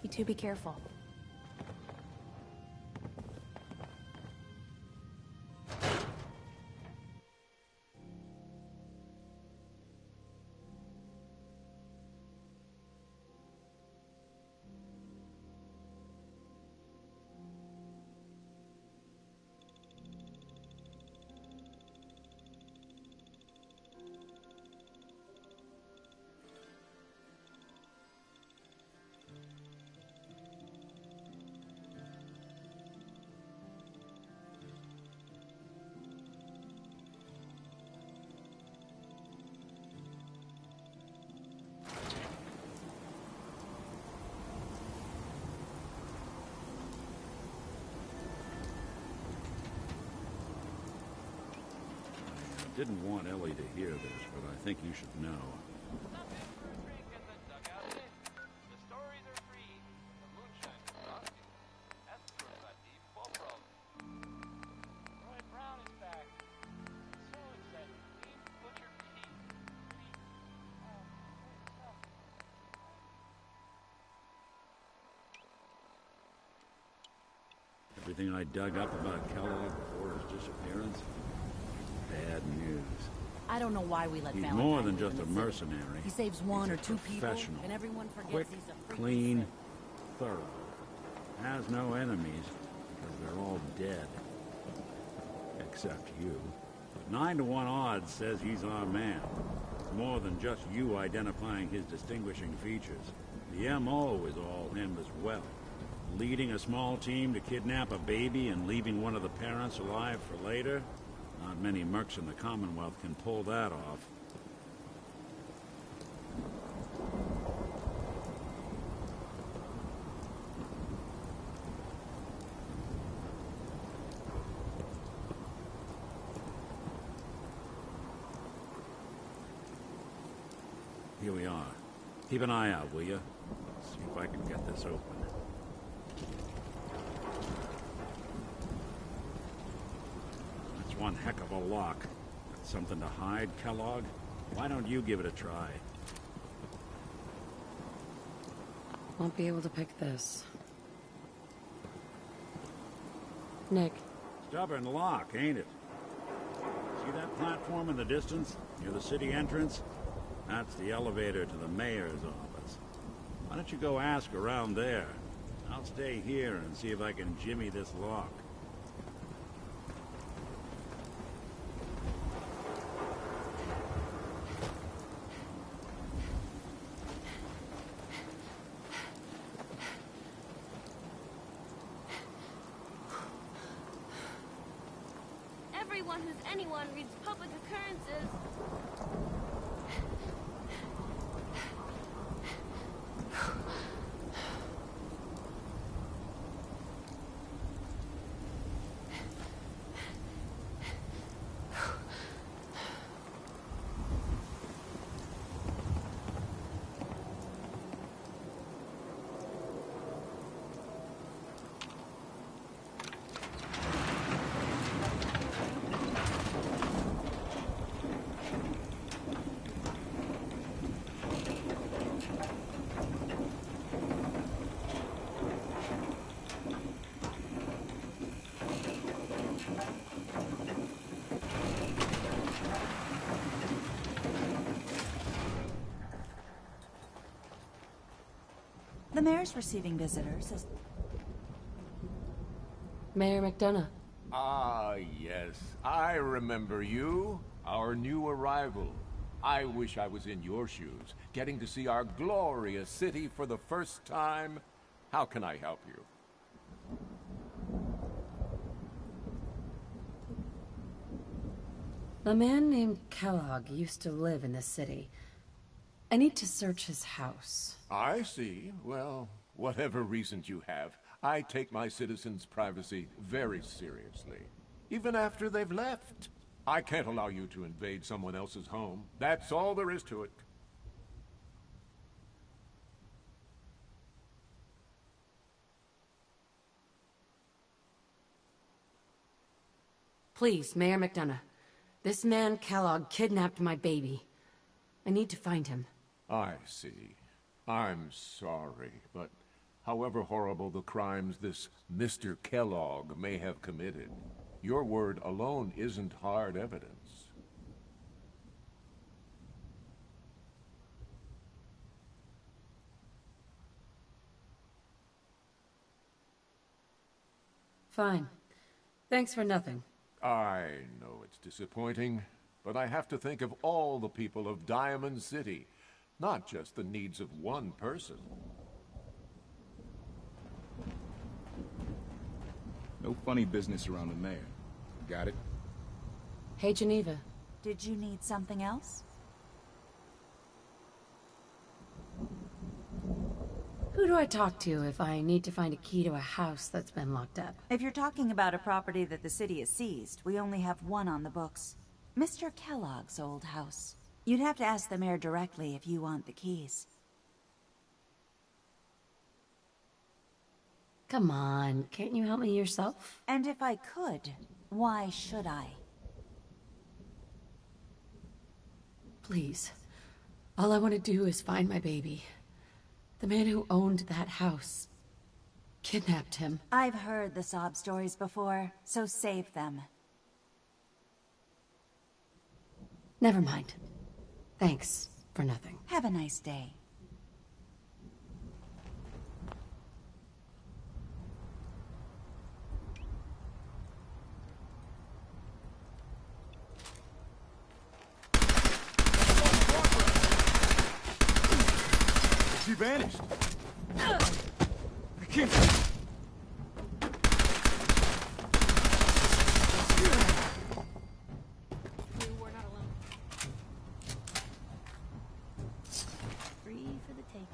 You two be careful. I didn't want Ellie to hear this, but I think you should know. Stop in for a drink in the dugout. The stories are free. The moonshine is frosty. Astrophati Bobrov. Roy Brown is back. So excited. Lean butcher Pete. Oh, great stuff. Everything I dug up about Kellogg before his disappearance? Bad news. I don't know why we let He's Valentine more than live just in a the city. mercenary. He saves one He's or a two people, professional. and everyone forgets Quick, he's a freaking clean, Sith. thorough. Has no enemies, because they're all dead. Except you. 9 to 1 odds says he's our man. More than just you identifying his distinguishing features. The M.O. is all him as well. Leading a small team to kidnap a baby and leaving one of the parents alive for later? Not many mercs in the Commonwealth can pull that off. Here we are. Keep an eye out, will you? See if I can get this open. That's one heck of a lock. Got something to hide, Kellogg? Why don't you give it a try? Won't be able to pick this. Nick. Stubborn lock, ain't it? See that platform in the distance, near the city entrance? That's the elevator to the mayor's office. Why don't you go ask around there? I'll stay here and see if I can jimmy this lock. Everyone who's anyone reads public occurrences. The mayor's receiving visitors. Mayor McDonough. Ah, yes. I remember you. Our new arrival. I wish I was in your shoes, getting to see our glorious city for the first time. How can I help you? A man named Kellogg used to live in this city. I need to search his house. I see. Well, whatever reasons you have, I take my citizens' privacy very seriously. Even after they've left. I can't allow you to invade someone else's home. That's all there is to it. Please, Mayor McDonough. This man, Kellogg, kidnapped my baby. I need to find him. I see. I'm sorry, but However horrible the crimes this Mr. Kellogg may have committed, your word alone isn't hard evidence. Fine. Thanks for nothing. I know it's disappointing, but I have to think of all the people of Diamond City, not just the needs of one person. No funny business around the mayor. Got it? Hey, Geneva. Did you need something else? Who do I talk to if I need to find a key to a house that's been locked up? If you're talking about a property that the city has seized, we only have one on the books. Mr. Kellogg's old house. You'd have to ask the mayor directly if you want the keys. Come on, can't you help me yourself? And if I could, why should I? Please. All I want to do is find my baby. The man who owned that house kidnapped him. I've heard the sob stories before, so save them. Never mind. Thanks for nothing. Have a nice day. She vanished. I can't. We're not alone. Free for the taking.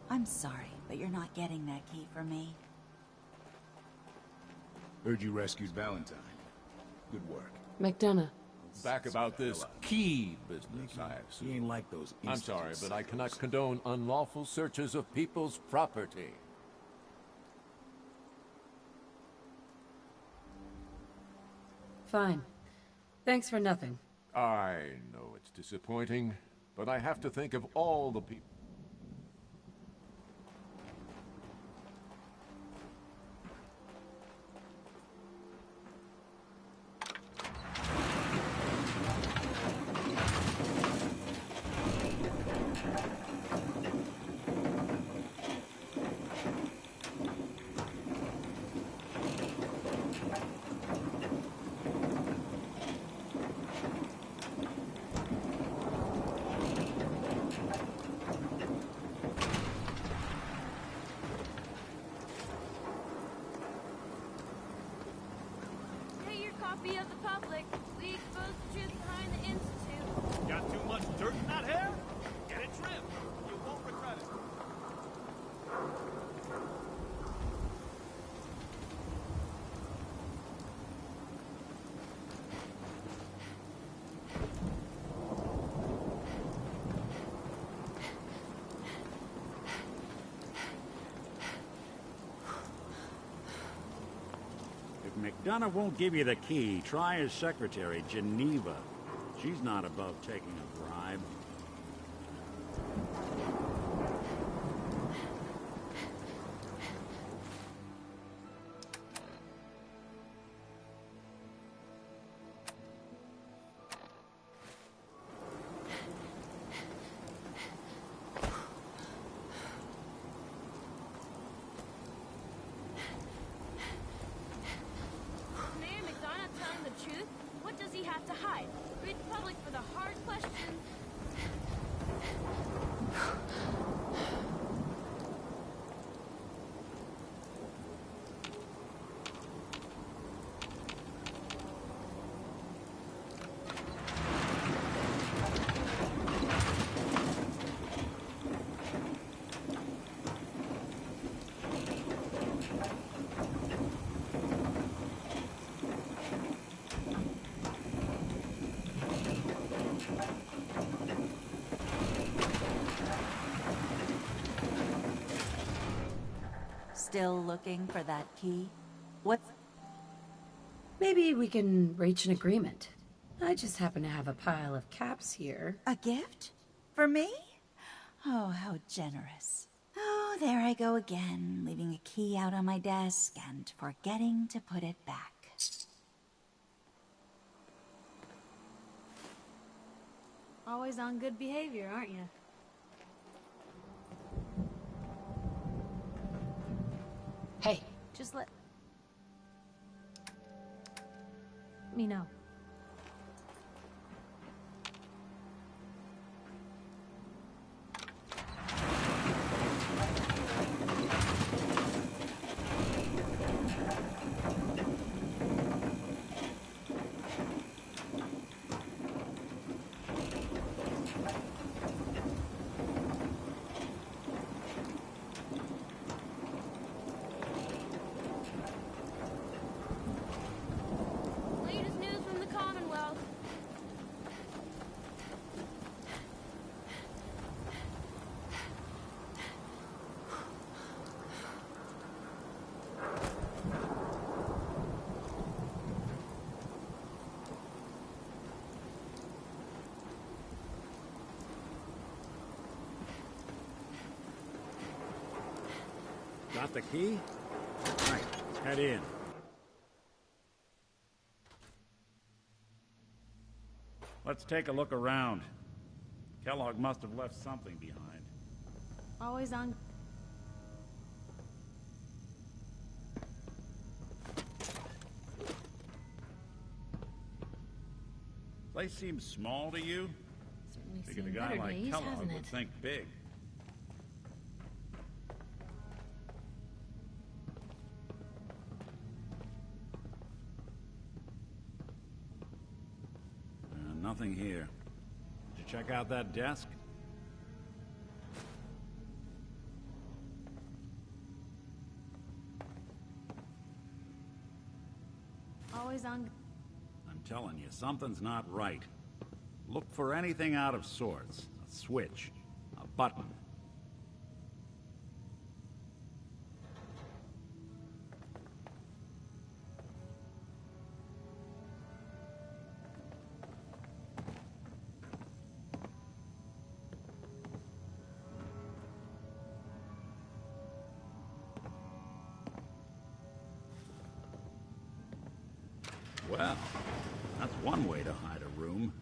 I'm sorry, but you're not getting that key from me. Heard you rescued Valentine. Good work. McDonough. Back about this key business, I He assume. ain't like those. I'm sorry, institute but I psychos. cannot condone unlawful searches of people's property. Fine. Thanks for nothing. I know it's disappointing, but I have to think of all the people. Get your copy of the public. We expose the truth behind the Institute. Got too much dirt in that hair? Get it trimmed. You won't regret it. McDonough won't give you the key. Try his secretary, Geneva. She's not above taking a bribe. Mayor McDonough telling the truth? What does he have to hide? Read the public for the hard questions. Still looking for that key? What's... Maybe we can reach an agreement. I just happen to have a pile of caps here. a gift? For me? Oh, how generous. Oh, there I go again, leaving a key out on my desk and forgetting to put it back. Always on good behavior, aren't you? Hey, Just let me know. Latest news from the Commonwealth. Got the key? Right, let's head in. Let's take a look around. Kellogg must have left something behind. Always on. Place seems small to you? Certainly Figured a seen guy better like days, Kellogg hasn't would it? think big. Nothing here. Did you check out that desk? Always on. I'm telling you, something's not right. Look for anything out of sorts. A switch. A button. Well, that's one way to hide a room.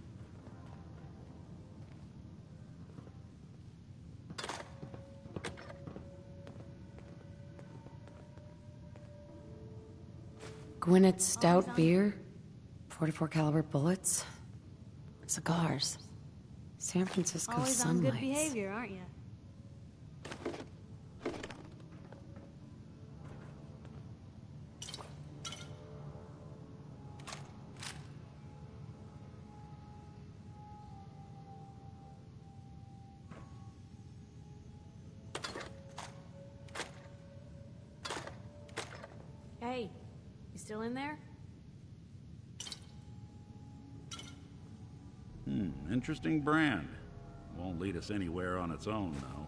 Gwinnett's stout beer, 44 caliber bullets, cigars, San Francisco Always on good sunlights. behavior, aren't you? Hey, you still in there? Interesting brand. Won't lead us anywhere on its own, though.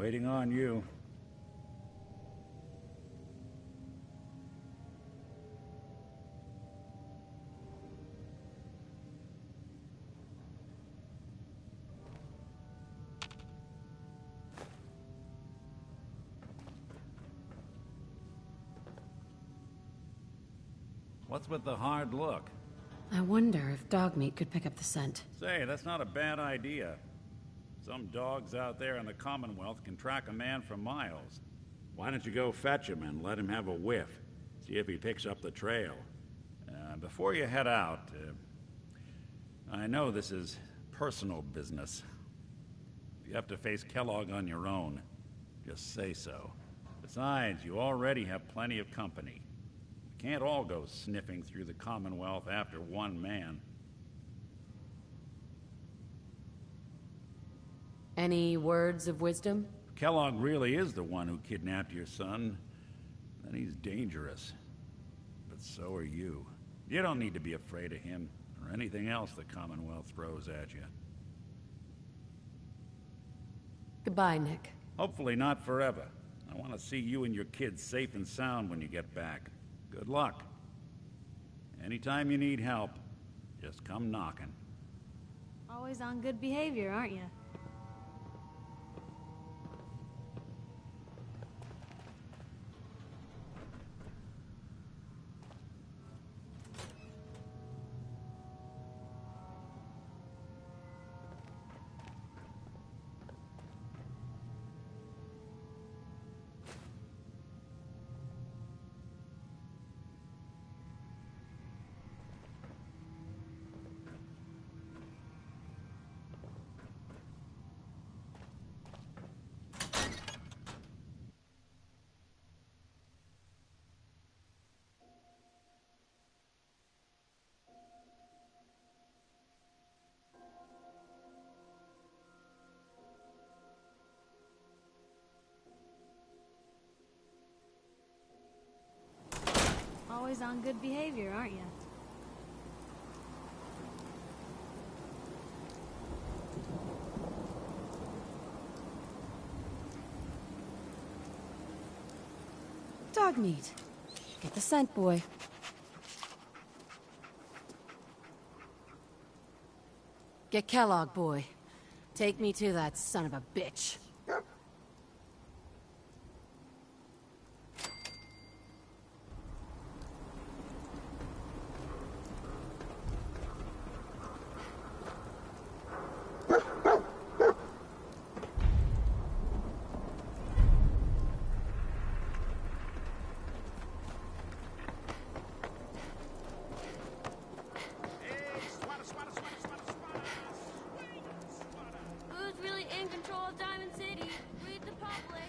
Waiting on you. What's with the hard look? I wonder if dog meat could pick up the scent. Say, that's not a bad idea. Some dogs out there in the Commonwealth can track a man for miles. Why don't you go fetch him and let him have a whiff? See if he picks up the trail. Before you head out, I know this is personal business. If you have to face Kellogg on your own, just say so. Besides, you already have plenty of company. We can't all go sniffing through the Commonwealth after one man. Any words of wisdom? If Kellogg really is the one who kidnapped your son, then he's dangerous. But so are you. You don't need to be afraid of him or anything else the Commonwealth throws at you. Goodbye, Nick. Hopefully not forever. I want to see you and your kids safe and sound when you get back. Good luck. Anytime you need help, just come knocking. Always on good behavior, aren't you? Always on good behavior, aren't you? Dog meat. Get the scent, boy. Get Kellogg, boy. Take me to that son of a bitch. Who's really in control of Diamond City? Read the public.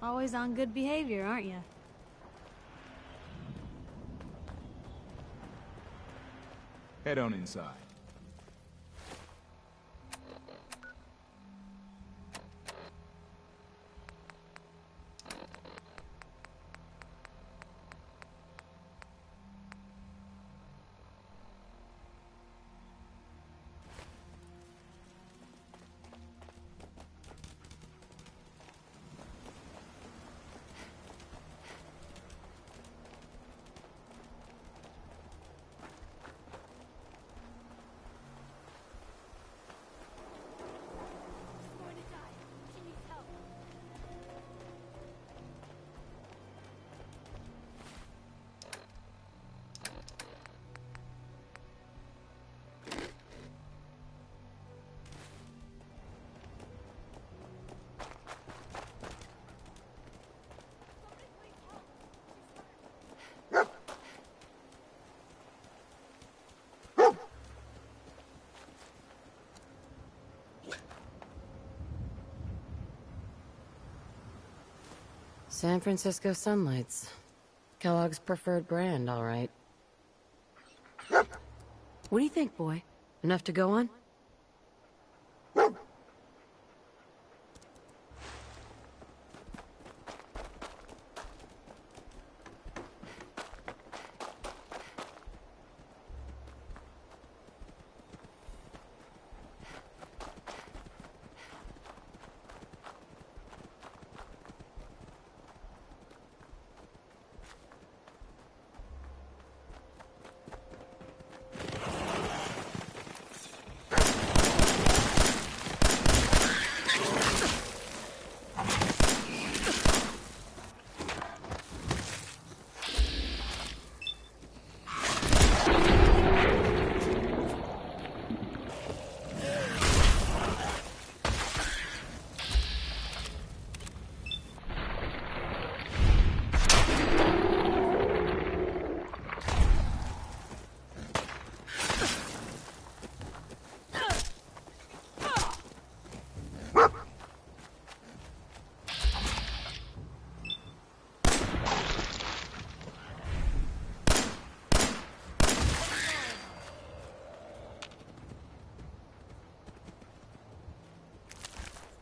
Always on good behavior, aren't you? Head on inside. San Francisco Sunlights. Kellogg's preferred brand, all right. What do you think, boy? Enough to go on?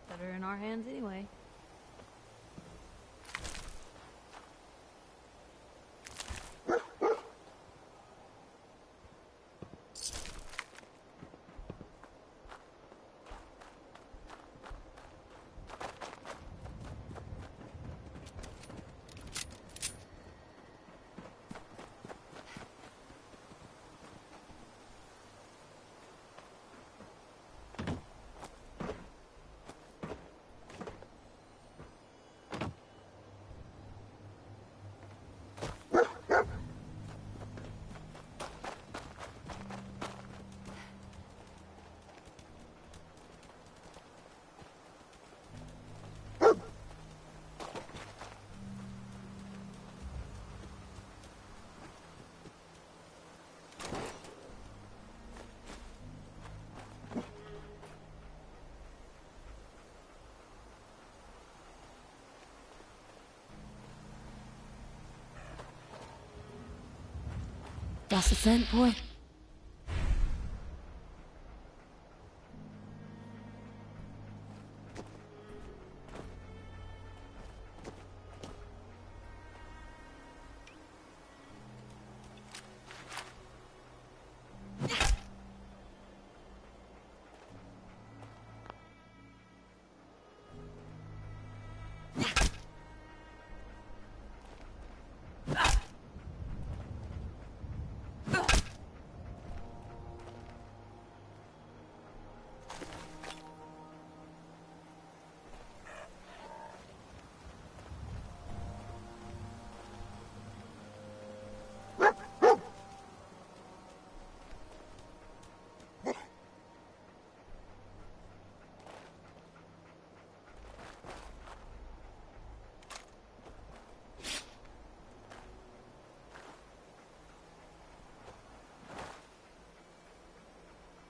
Better in our hands anyway. Lost a scent, boy?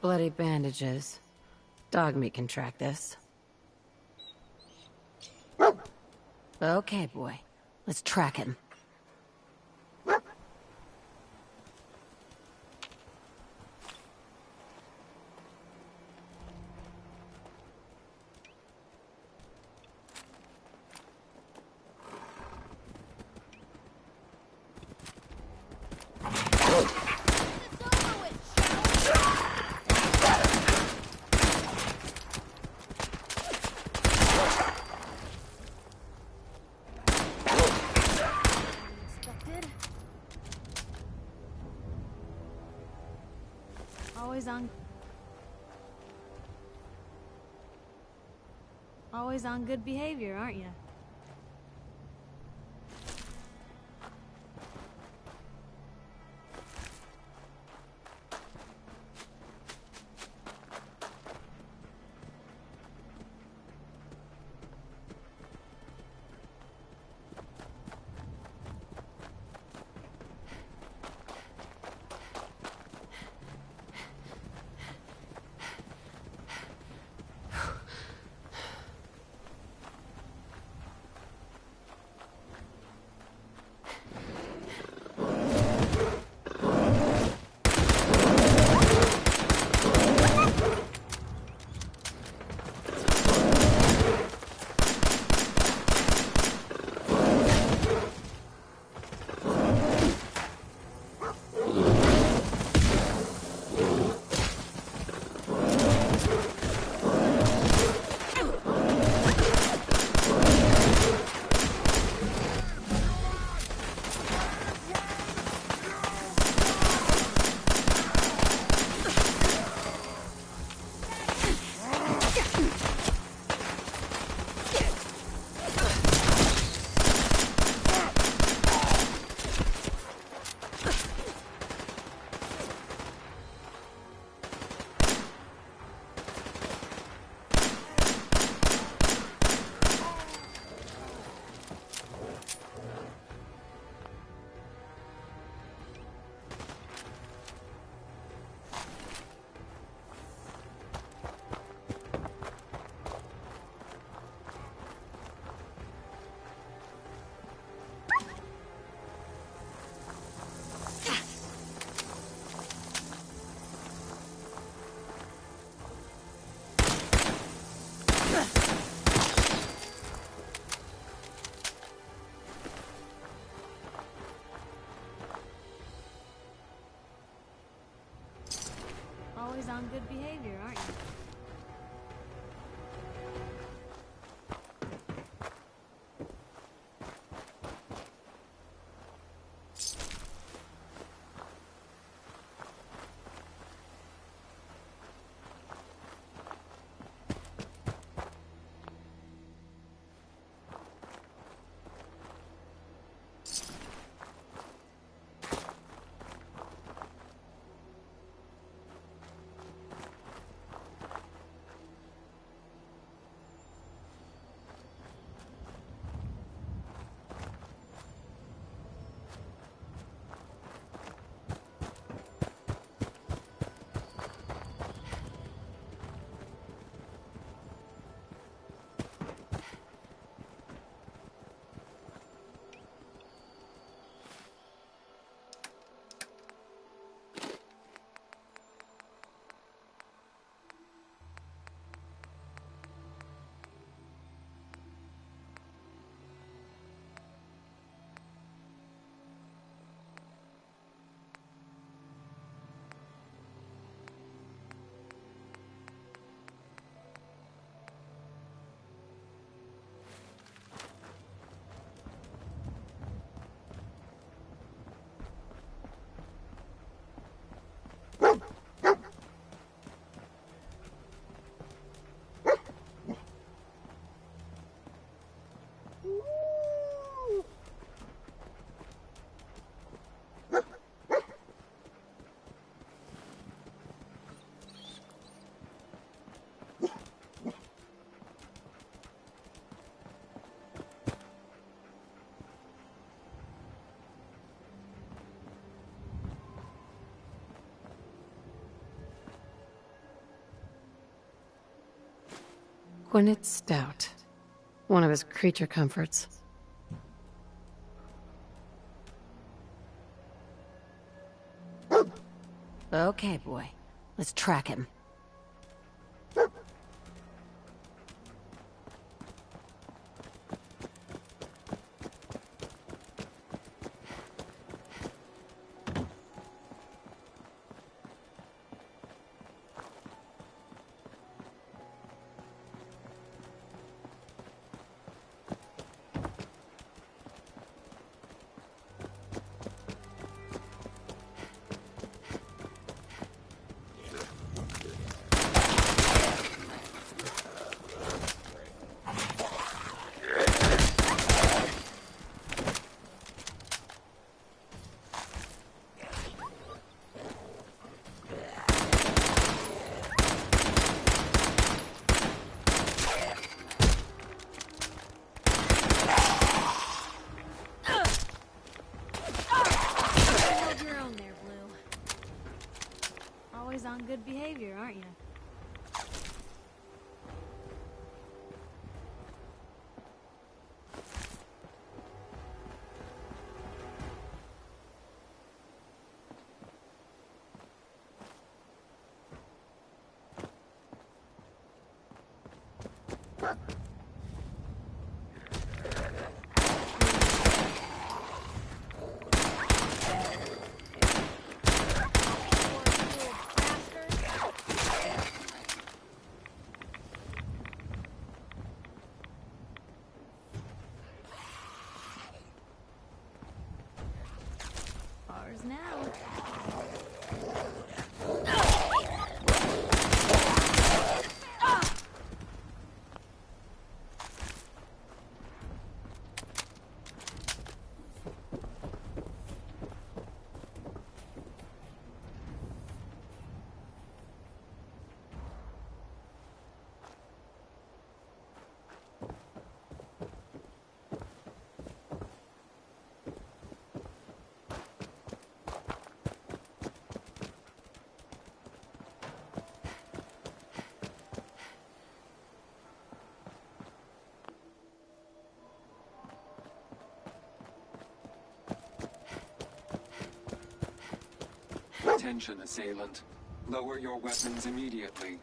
Bloody bandages. Dog meat can track this. Okay, boy. Let's track him. Always on good behavior, aren't you? on good behavior, aren't you? Gwyneth Stout. One of his creature comforts. Okay, boy. Let's track him. Hold your own there, Blue. Always on good behavior, aren't you? Ours now. Attention, assailant. Lower your weapons immediately.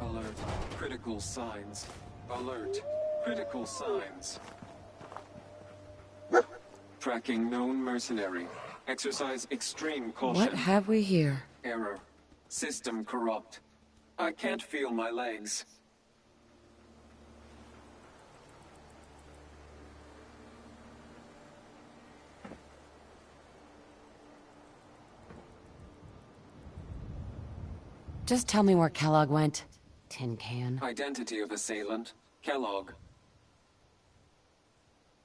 Alert. Critical signs. Alert. Critical signs. Tracking known mercenary. Exercise extreme caution. What have we here? Error. System corrupt. I can't feel my legs. Just tell me where Kellogg went. Tin can. Identity of assailant. Kellogg.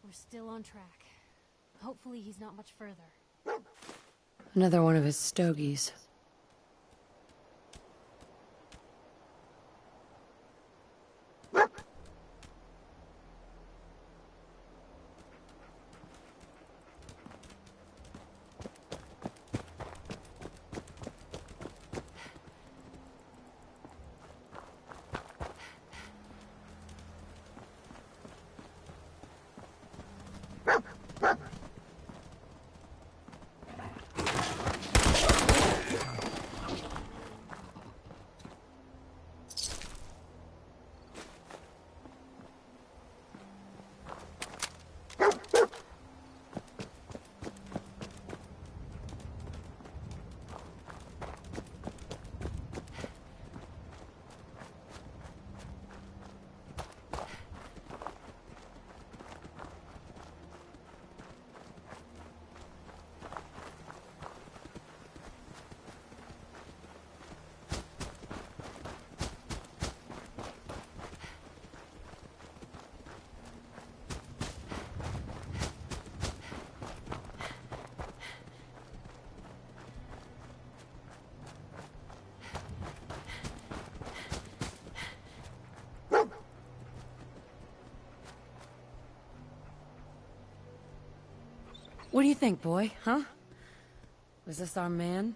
We're still on track. Hopefully he's not much further. Another one of his stogies. What do you think, boy? Huh? Was this our man?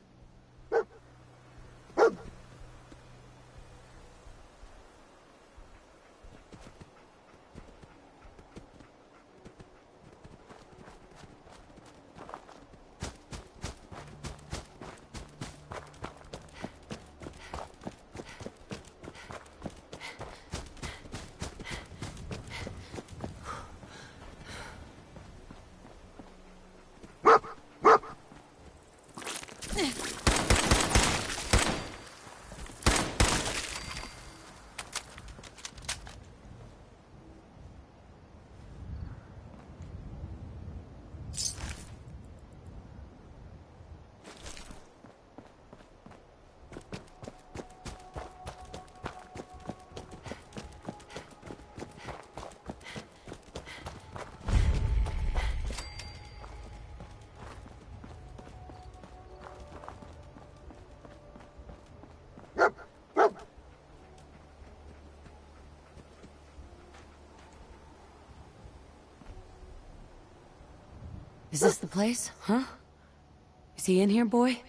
Is this the place? Huh? Is he in here, boy?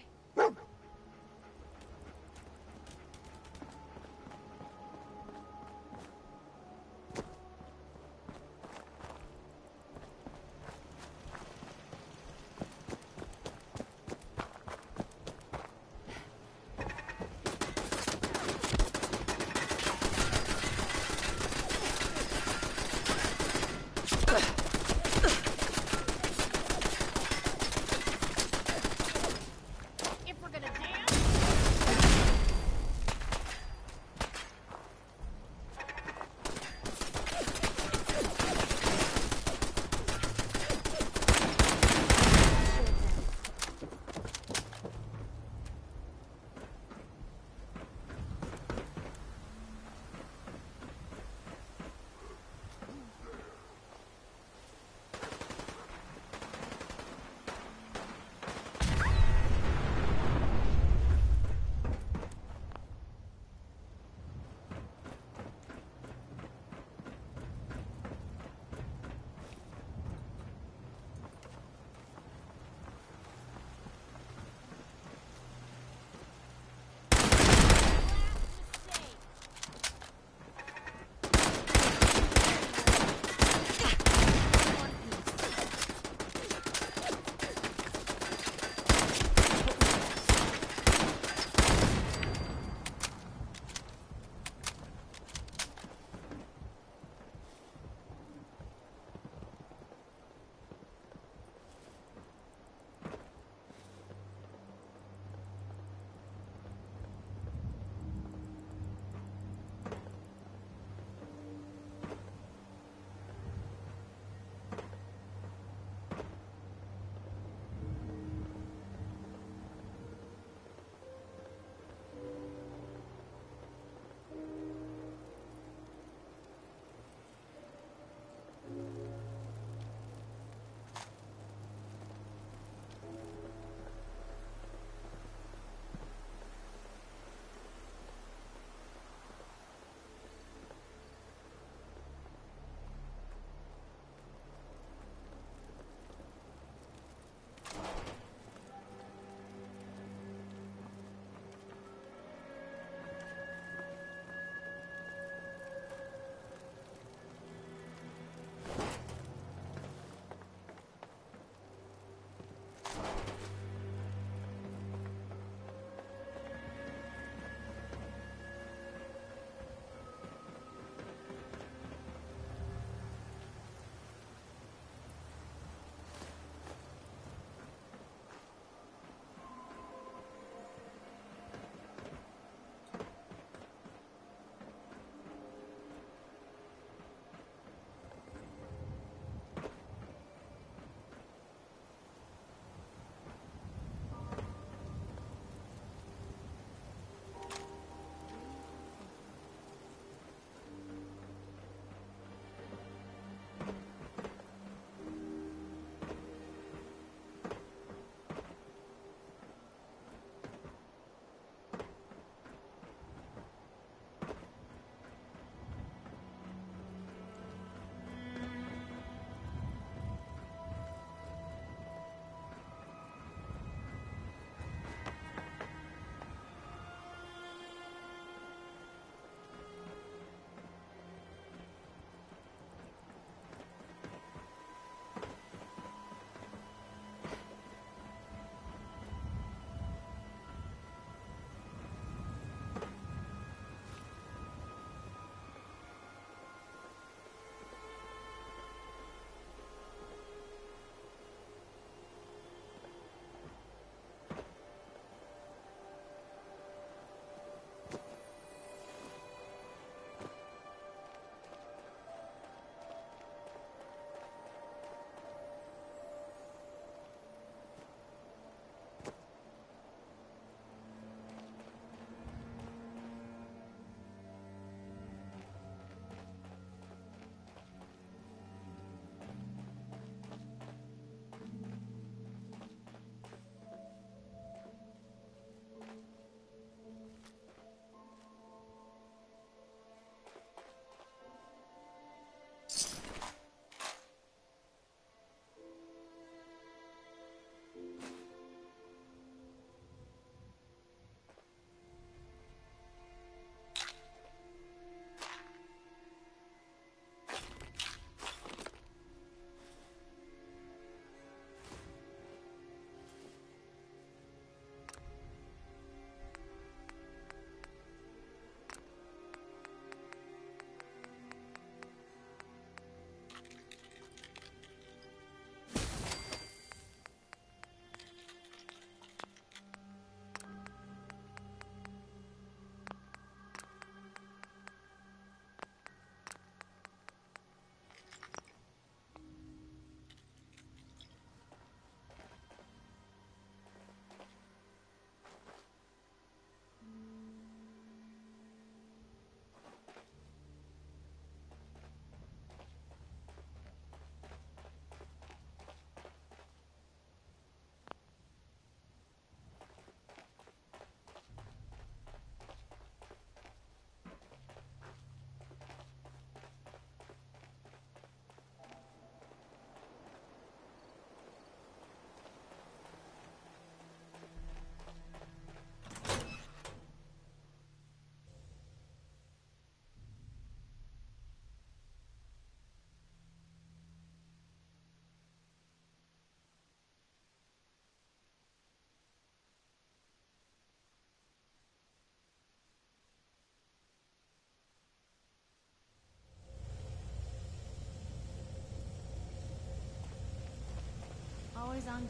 Always on.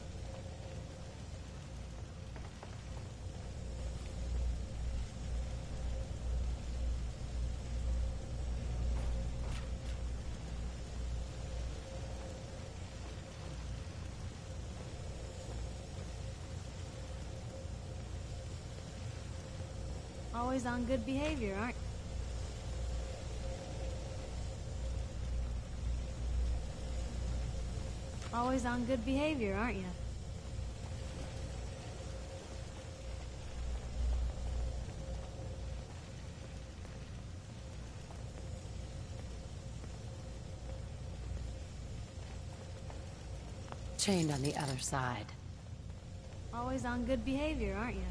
Always on good behavior, aren't you? Always on good behavior, aren't you? Chained on the other side. Always on good behavior, aren't you?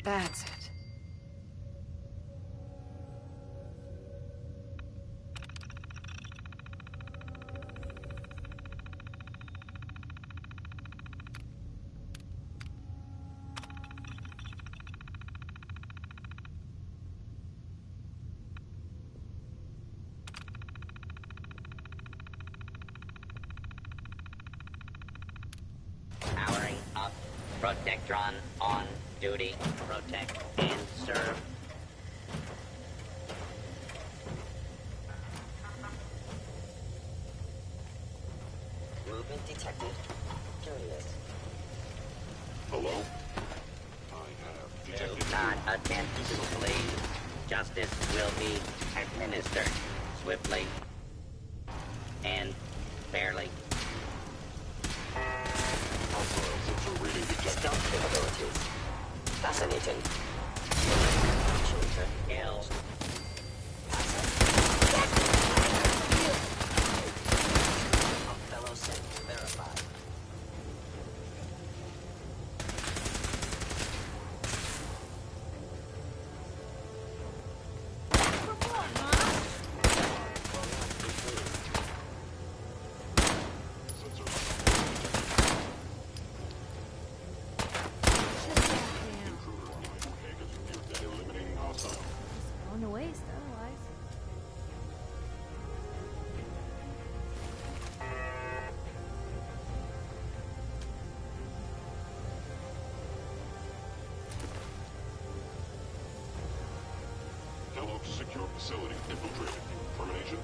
That's it. Powering up. Protectron on duty. Protect and serve. Movement detected. Curious. Hello? I have detected. Do not attempt to flee. Justice will be administered swiftly and fairly. Stealth capabilities. Fascinating. Kill. Fellow set verified. Secure facility infiltrated. Termination.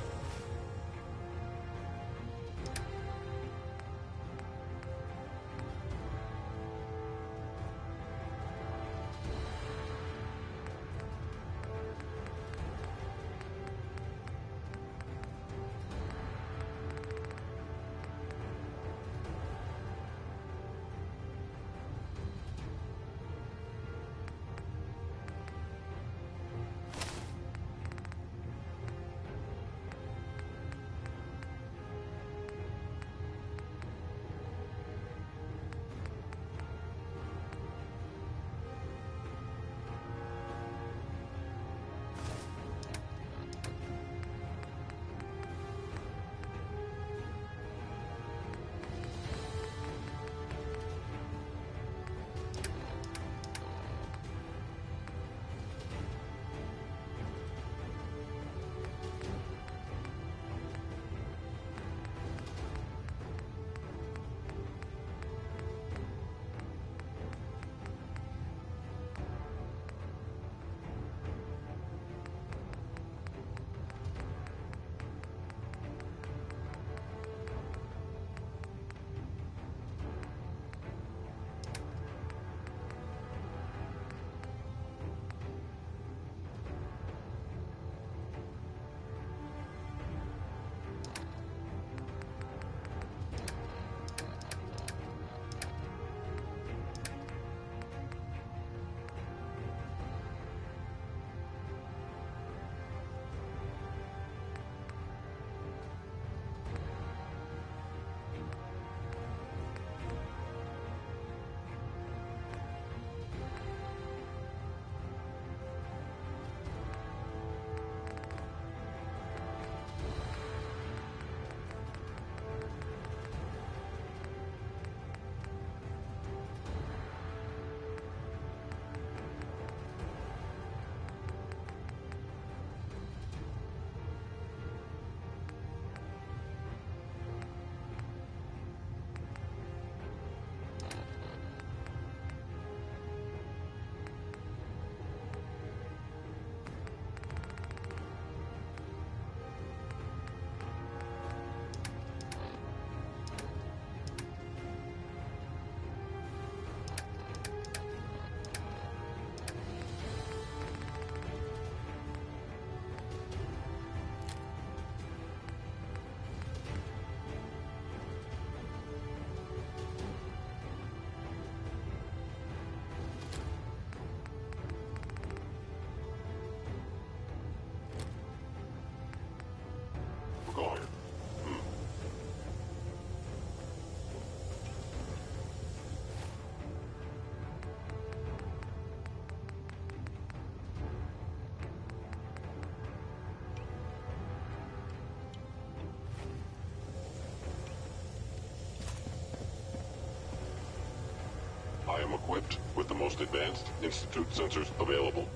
I am equipped with the most advanced Institute sensors available.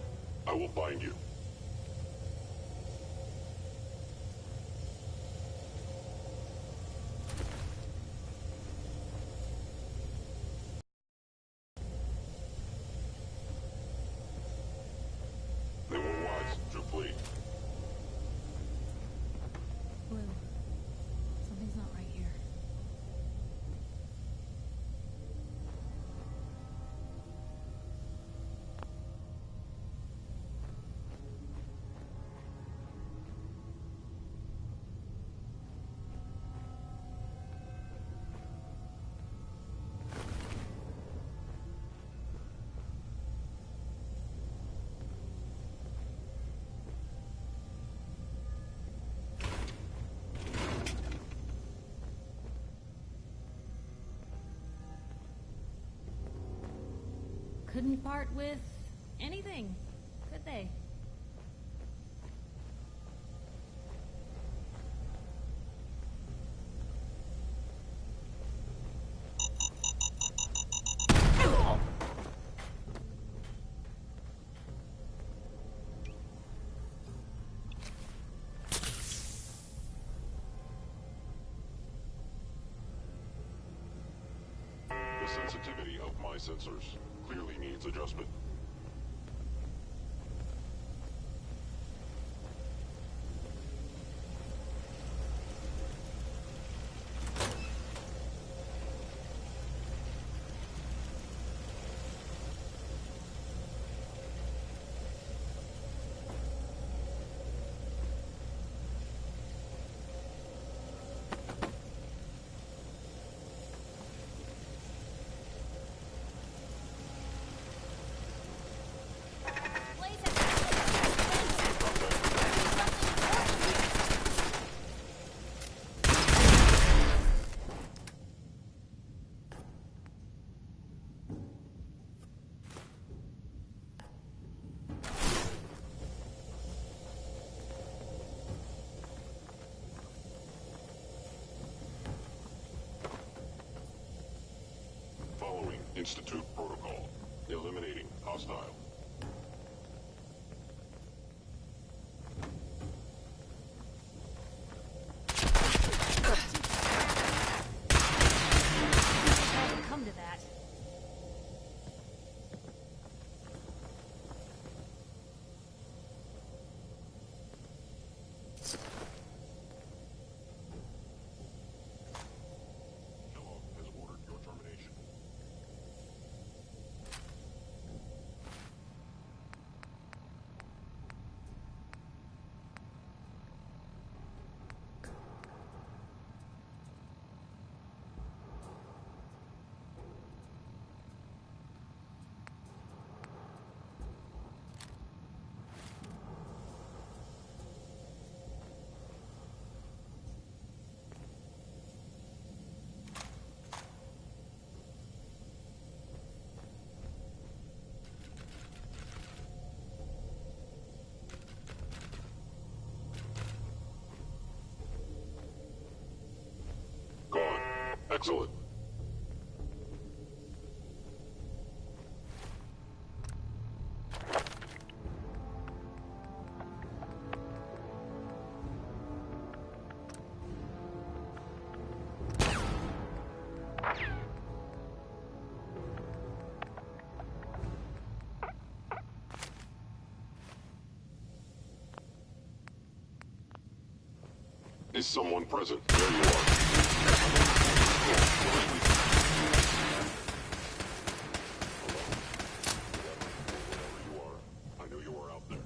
I will find you. They were wise to flee. Blue. Something's not right here. Couldn't part with anything, could they? The sensitivity of my sensors clearly needs adjustment. Institute protocol. Eliminating hostile. Come to that. Kellogg has ordered your termination. Gone. Excellent. Is someone present? There you are. Wherever you are, I knew you were out there.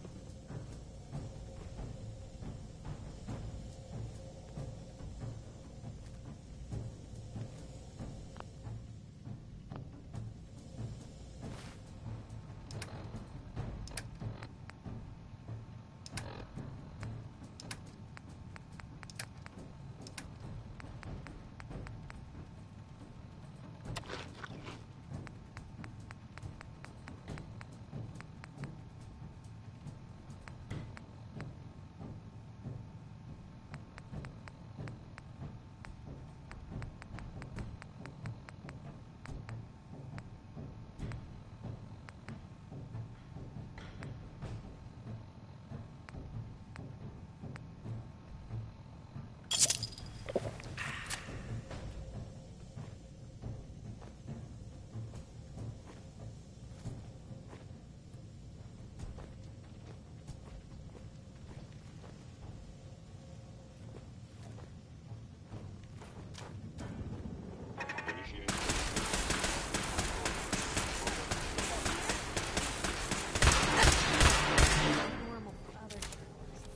Normal for other journalists.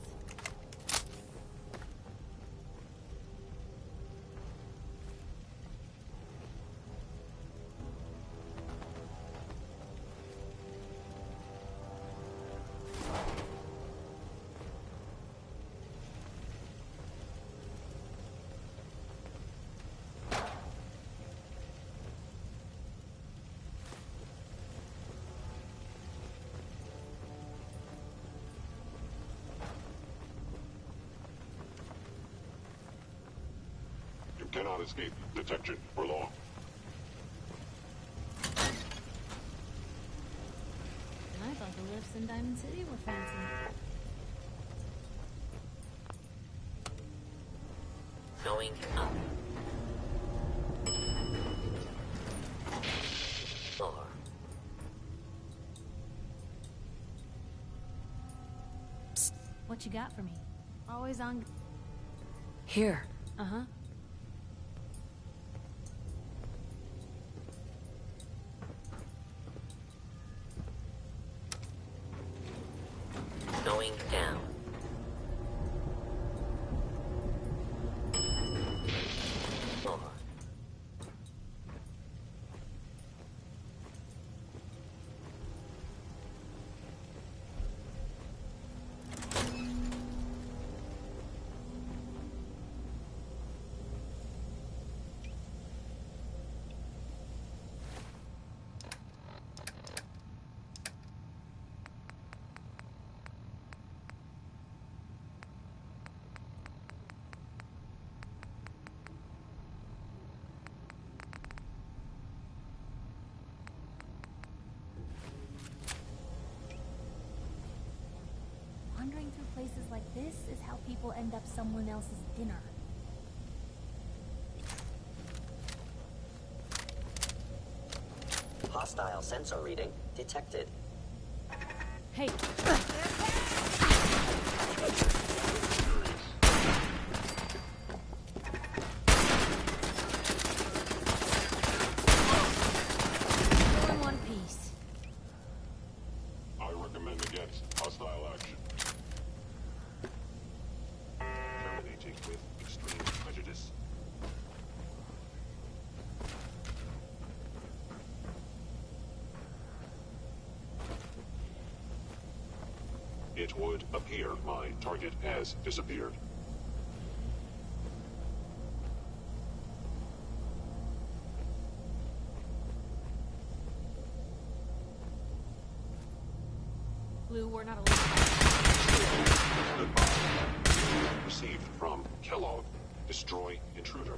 You cannot escape detection for long. I thought the lifts in Diamond City were fancy. Going up. 4. What you got for me? Always on. Here. Uh-huh. Going down. 4. Places like this is how people end up someone else's dinner. Hostile sensor reading detected. Hey. All in one piece. I recommend against hostile action. Terminating with extreme prejudice. It would appear my target has disappeared. Blue, we're not alone. Goodbye. Received from Kellogg. Destroy intruder.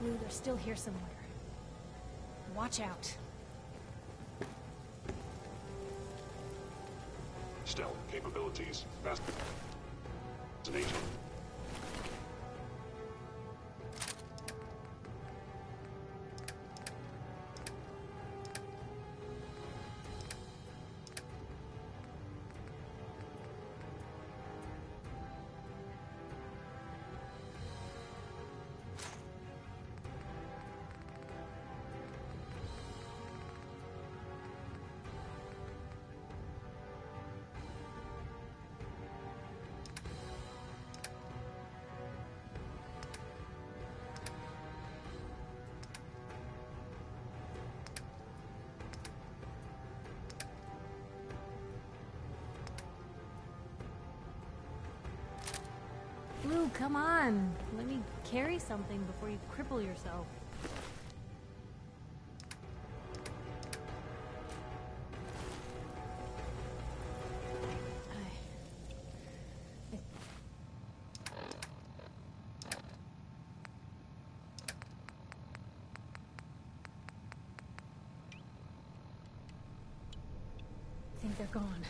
Blue, they're still here somewhere. Watch out. Stealth capabilities. Fascinating. Blue, come on. Let me carry something before you cripple yourself. I think they're gone.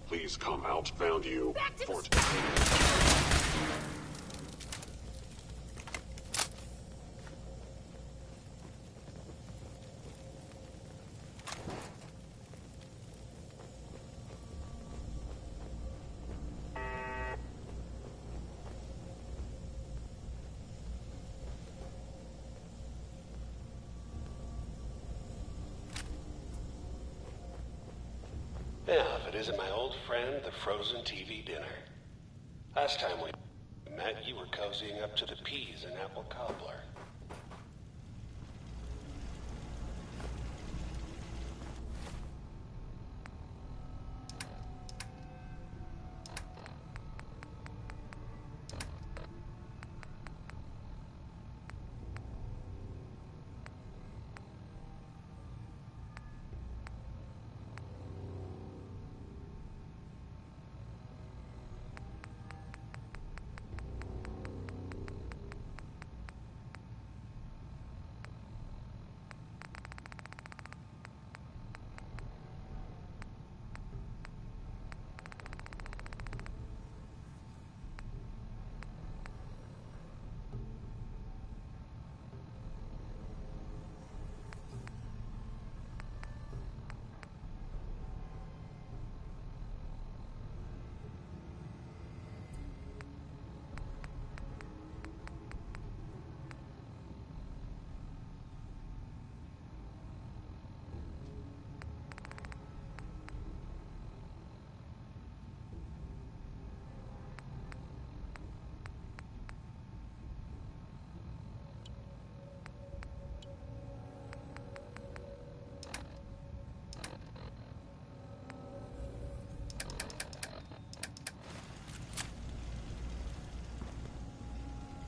Please come out. Found you. Fort. Yeah, if it isn't my old friend, the frozen TV dinner. Last time we met, you were cozying up to the peas and apple cobbler.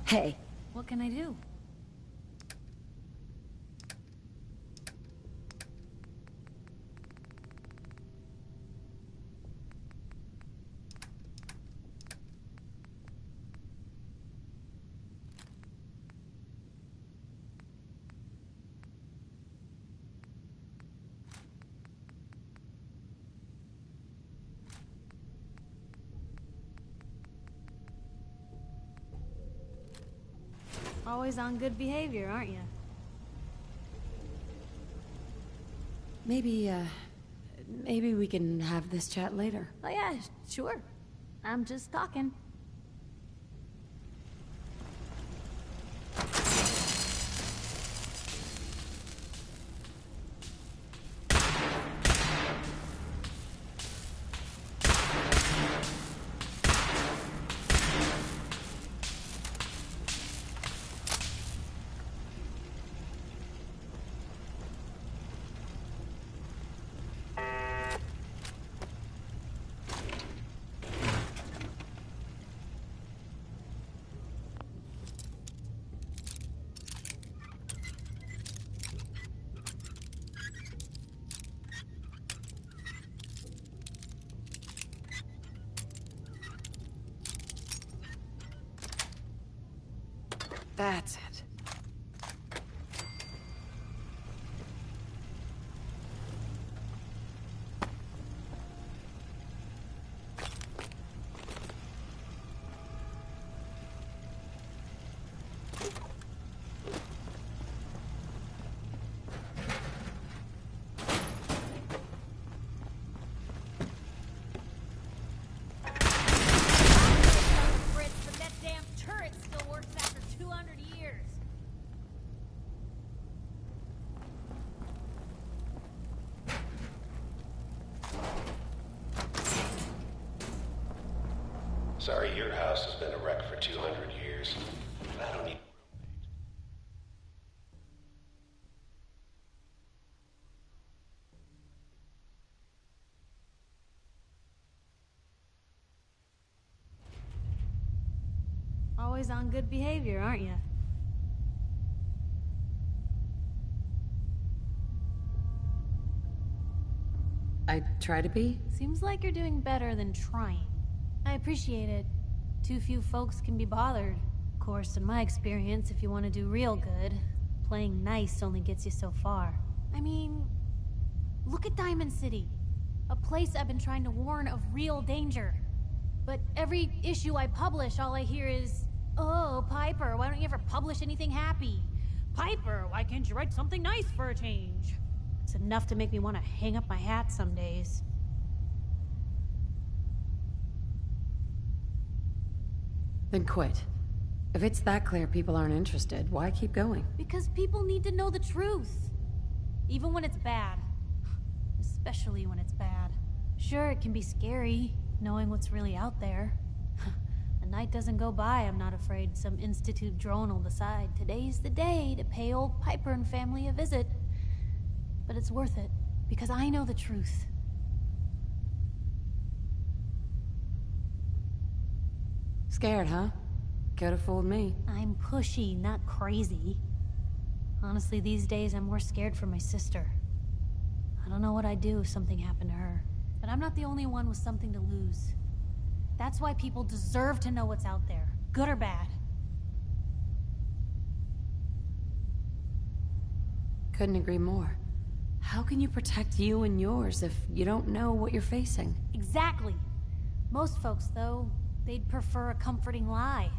Hey. What can I do? Always on good behavior, aren't you? Maybe we can have this chat later. Oh yeah, sure. I'm just talking. That's it. But that damn turret still works after 200 years. Sorry your house has been a wreck for 200 years. I don't need... Always on good behavior, aren't you? I try to be. Seems like you're doing better than trying. I appreciate it. Too few folks can be bothered. Of course, in my experience, if you want to do real good, playing nice only gets you so far. I mean, look at Diamond City. A place I've been trying to warn of real danger. But every issue I publish, all I hear is, "Oh, Piper, why don't you ever publish anything happy? Piper, why can't you write something nice for a change?" It's enough to make me want to hang up my hat some days. Then quit. If it's that clear people aren't interested, why keep going? Because people need to know the truth. Even when it's bad. Especially when it's bad. Sure, it can be scary, knowing what's really out there. A night doesn't go by I'm not afraid some Institute drone will decide today's the day to pay old Piper and family a visit. But it's worth it, because I know the truth. Scared, huh? Could've fooled me. I'm pushy, not crazy. Honestly, these days I'm more scared for my sister. I don't know what I'd do if something happened to her. But I'm not the only one with something to lose. That's why people deserve to know what's out there, good or bad. Couldn't agree more. How can you protect you and yours if you don't know what you're facing? Exactly. Most folks, though, they'd prefer a comforting lie.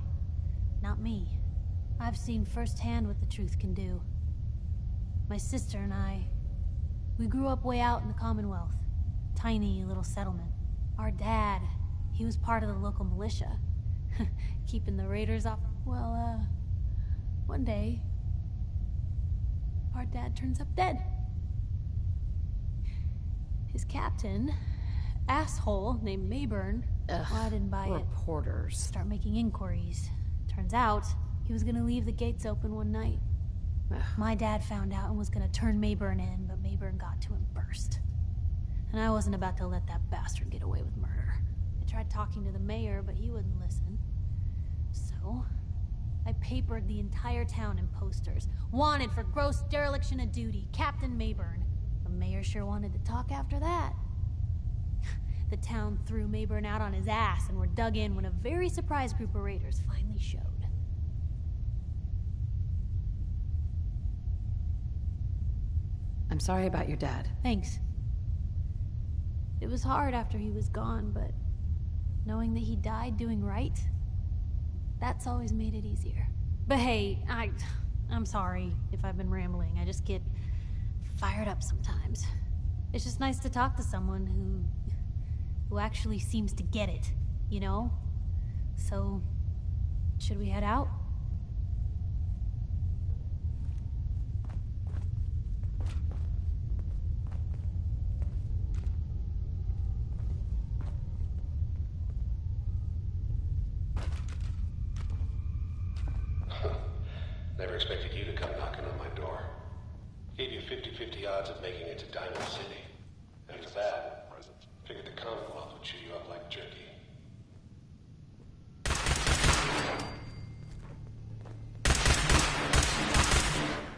Not me. I've seen firsthand what the truth can do. My sister and I, we grew up way out in the Commonwealth. Tiny little settlement. Our dad, he was part of the local militia. Keeping the raiders off. Well, one day, our dad turns up dead. His captain, asshole named Mayburn, well, I didn't buy it. Reporters. Start making inquiries. Turns out, he was gonna leave the gates open one night. My dad found out and was gonna turn Mayburn in, but Mayburn got to him first. And I wasn't about to let that bastard get away with murder. I tried talking to the mayor, but he wouldn't listen. So, I papered the entire town in posters. Wanted for gross dereliction of duty, Captain Mayburn. The mayor sure wanted to talk after that. The town threw Mayburn out on his ass and were dug in when a very surprised group of raiders finally showed. I'm sorry about your dad. Thanks. It was hard after he was gone, but knowing that he died doing right, that's always made it easier. But hey, I'm sorry if I've been rambling. I just get fired up sometimes. It's just nice to talk to someone who actually seems to get it, you know? So, should we head out? Never expected you to come knocking on my door. Gave you 50-50 odds of making it to Diamond City. After that, figured the Commonwealth would chew you up like jerky.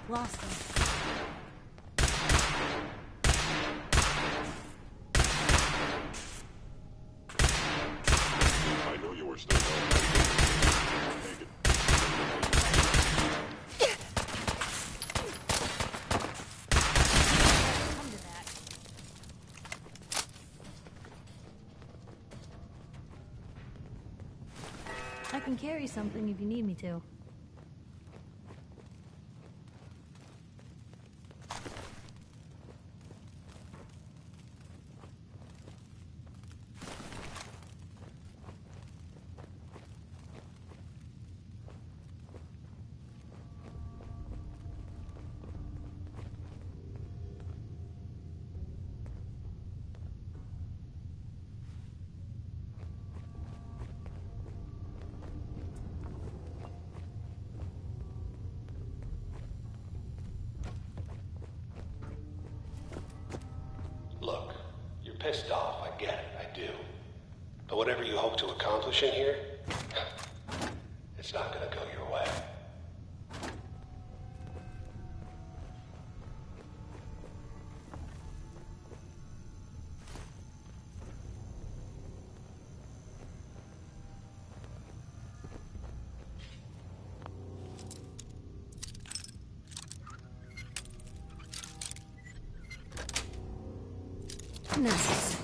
Lost them. I know you were still there. Take it. Come to that. I can carry something if you need me to. Look, you're pissed off, I get it, I do. But whatever you hope to accomplish in here, it's not gonna go your way. Nice.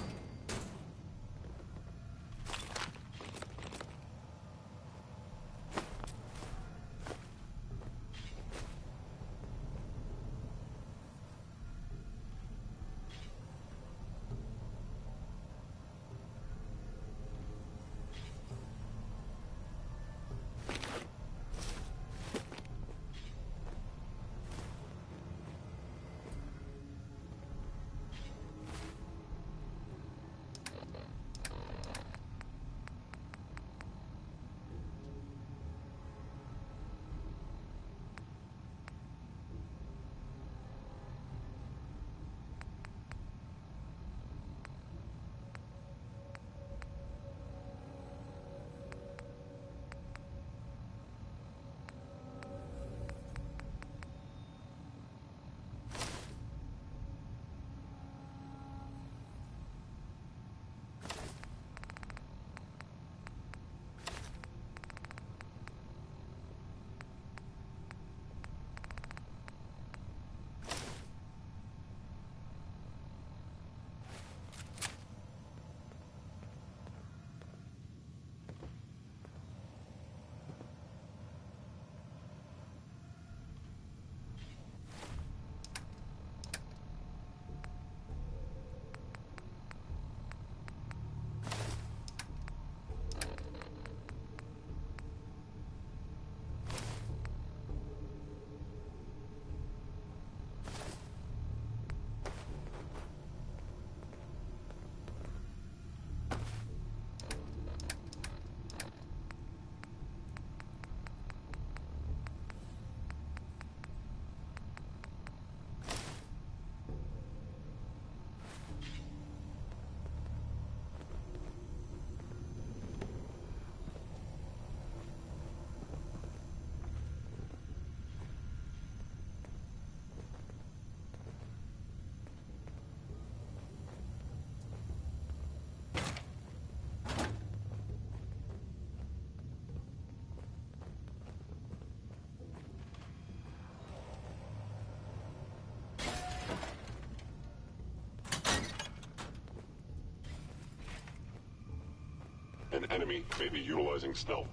An enemy may be utilizing stealth.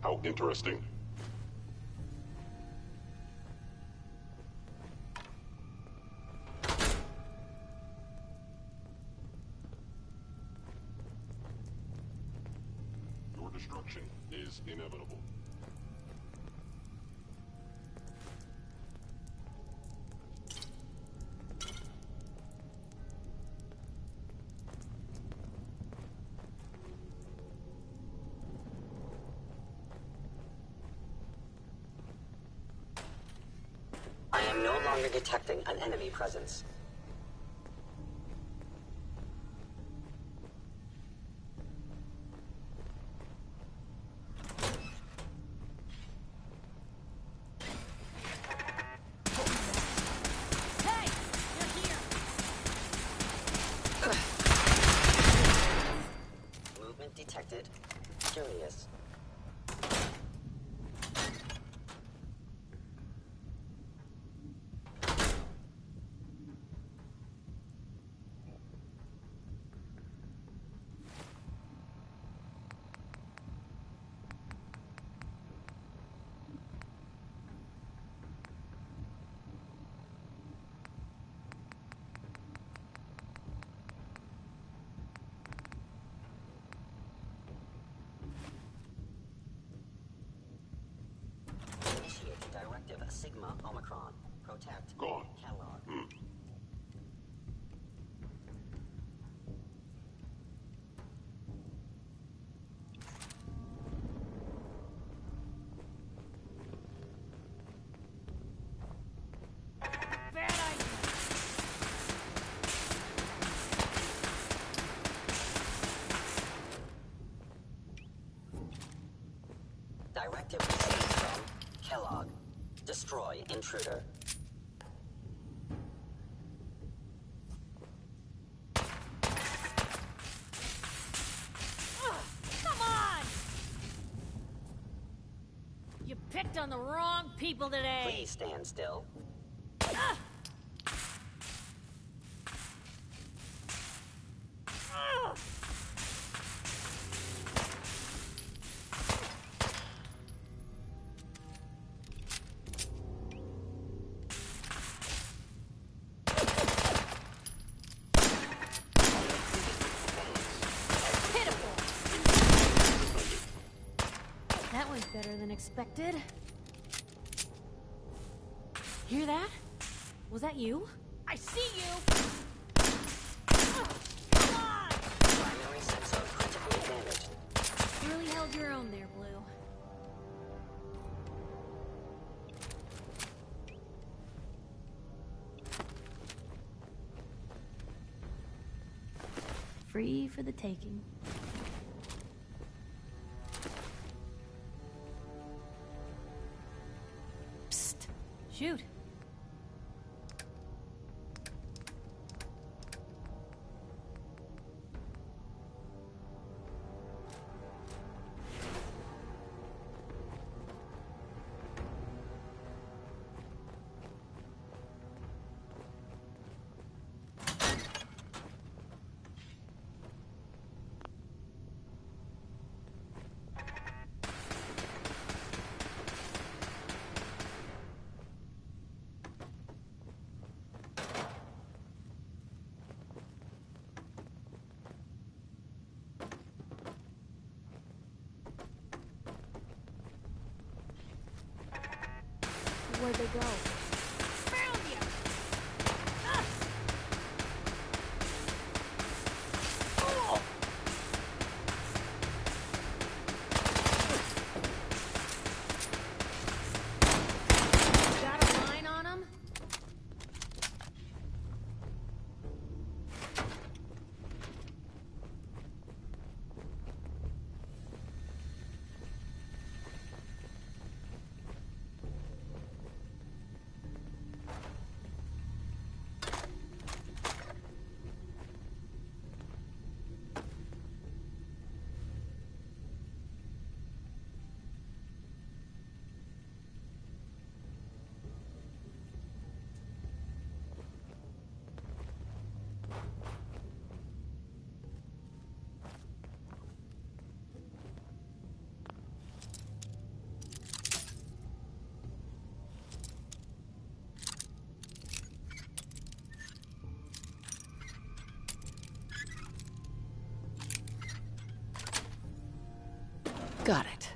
How interesting. is inevitable. I am no longer detecting an enemy presence. Movement detected. Curious. Initiate directive Sigma Omicron. Protect. Gone. Catalog. Directive received from Kellogg. Destroy intruder. Come on! You picked on the wrong people today. Please stand still. That was better than expected. Hear that? Was that you? I see you! Come on! Primary sensor critically damaged. You really held your own there, Blue. Free for the taking. Psst. Shoot. Where'd they go? Found you! Got a line on them? Got it.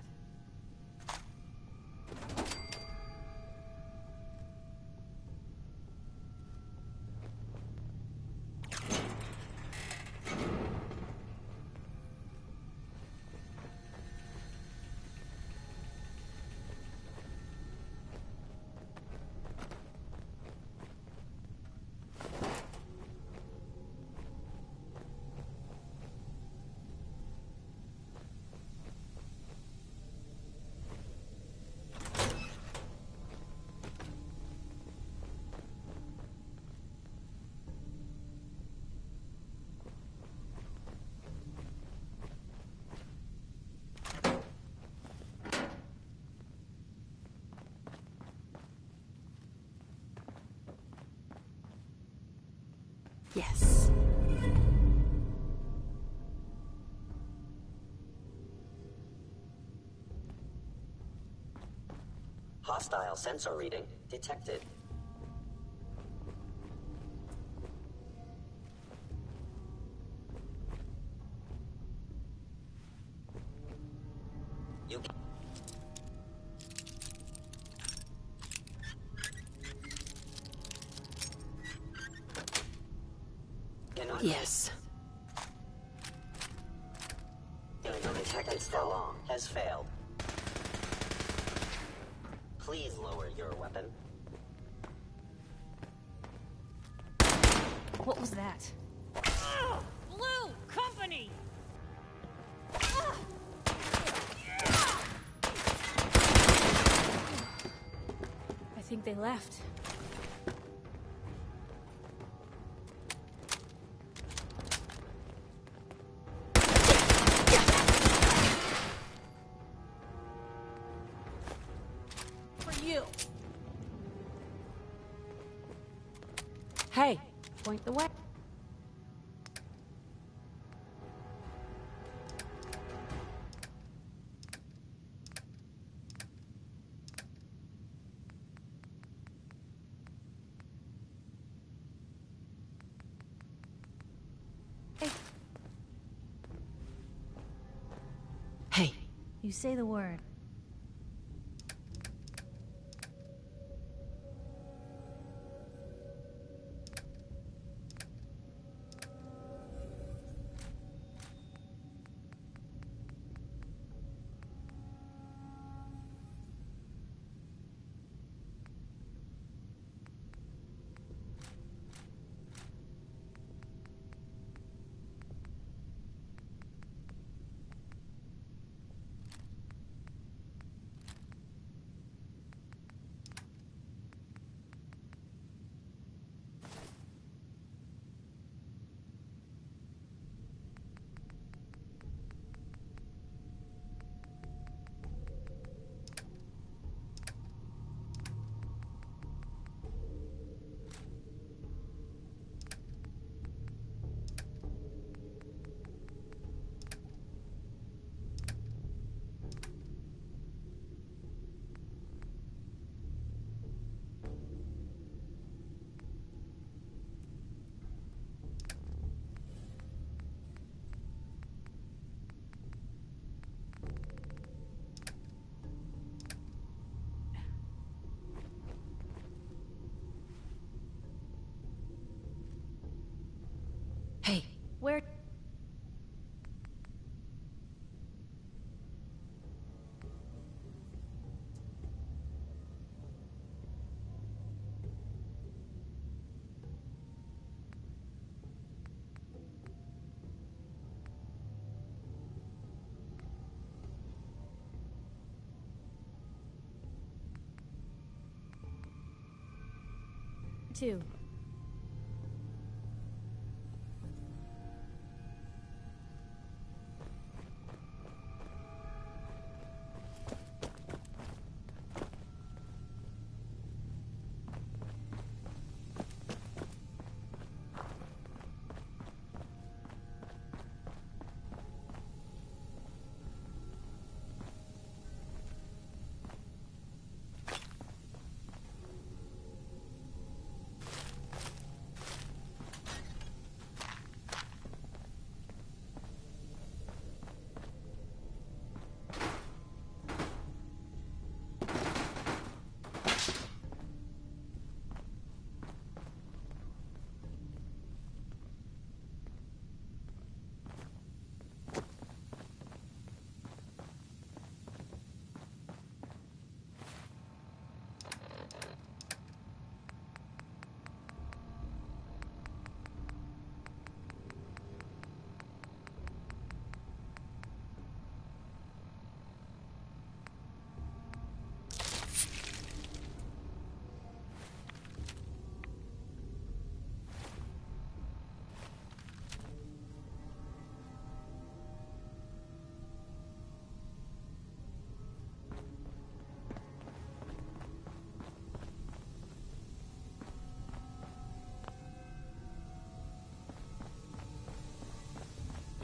Yes. Hostile sensor reading detected. You cannot Yes. detected for long has failed. Please lower your weapon. What was that? Blue Company! I think they left. For you. Hey, point the way. Hey. You say the word. Hey. Where? To?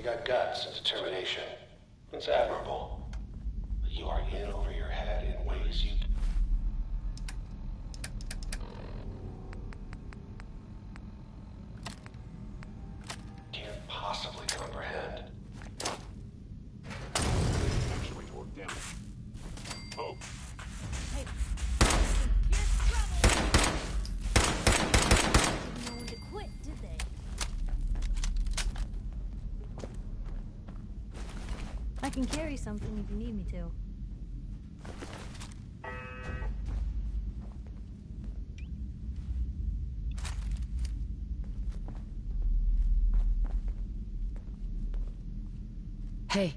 You got guts and determination. It's admirable. But you are in over your head in ways you can't possibly comprehend. Actually worked out. Oh. Hey, here's trouble! Didn't know when to quit, did they? I can carry something if you need me to. Hey.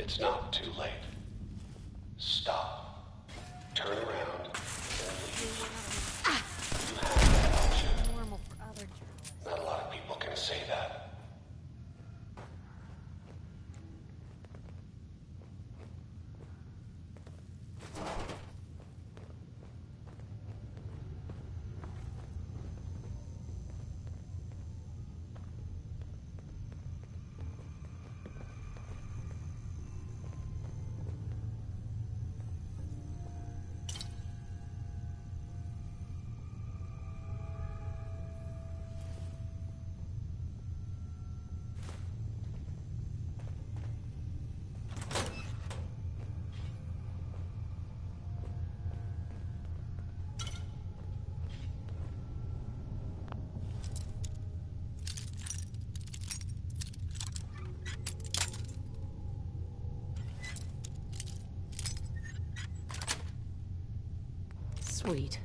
It's not too late. Stop. Turn around and leave. You have that option. Normal for other journalists. Not a lot of people can say that. Sweet.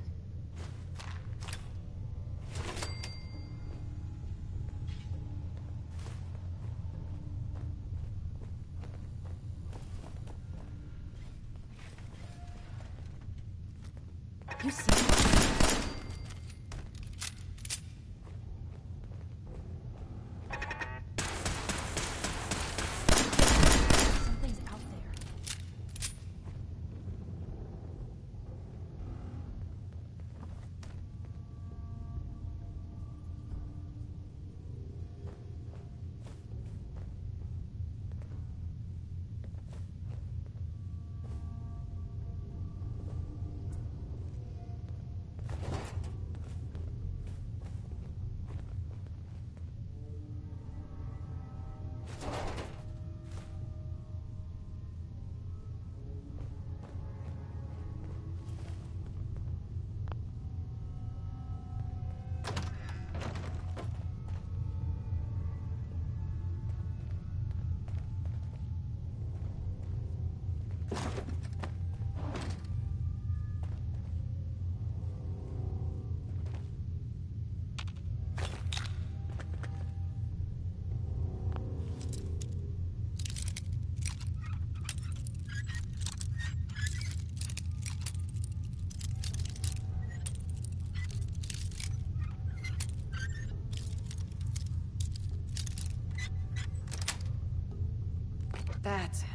You see? Something's out there. That's it.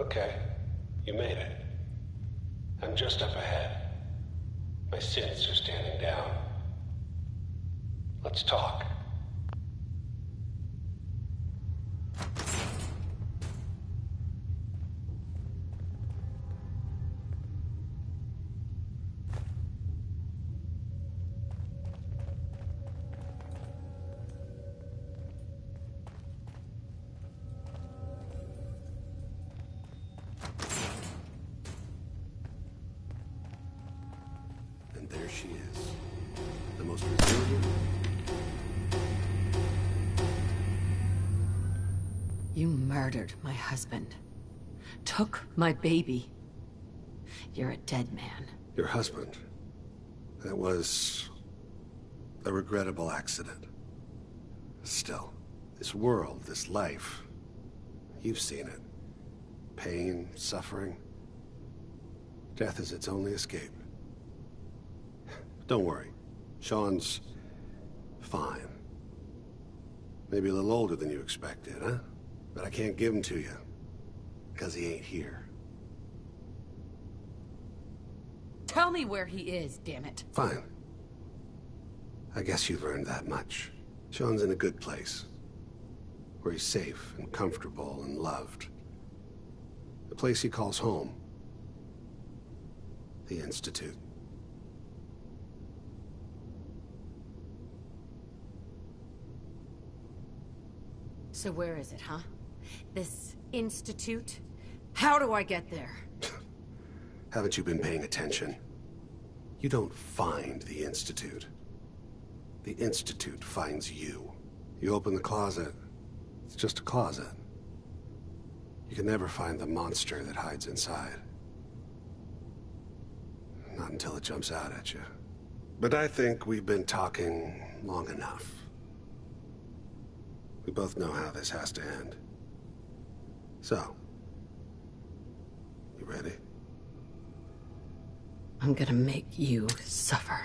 Okay, you made it. I'm just up ahead. My sins are standing down. Let's talk. And there she is. The most resilient. You murdered my husband. Took my baby. You're a dead man. Your husband. That was a regrettable accident. Still, this world, this life, you've seen it. Pain, suffering. Death is its only escape. Don't worry. Sean's fine. Maybe a little older than you expected, huh? But I can't give him to you, because he ain't here. Tell me where he is, damn it. Fine. I guess you've earned that much. Sean's in a good place, where he's safe and comfortable and loved. The place he calls home. The Institute. So where is it, huh? This institute? How do I get there? Haven't you been paying attention? You don't find the Institute. The Institute finds you. You open the closet, it's just a closet. You can never find the monster that hides inside. Not until it jumps out at you. But I think we've been talking long enough. We both know how this has to end. So, you ready? I'm gonna make you suffer.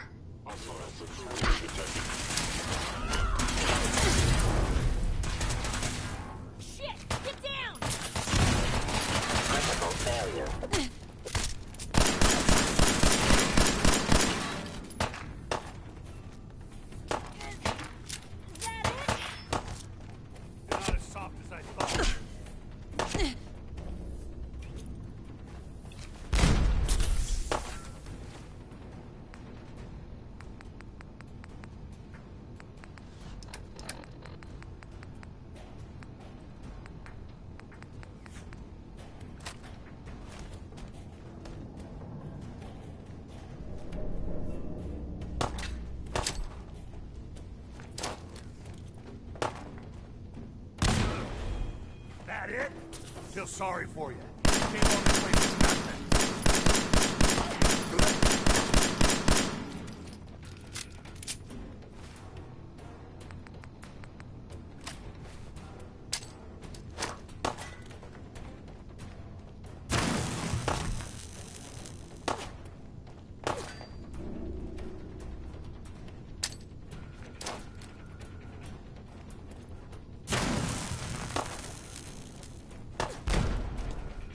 Shit! Get down! Critical failure. Not as soft as I thought. That it? Feel sorry for you. Came all this way for nothing.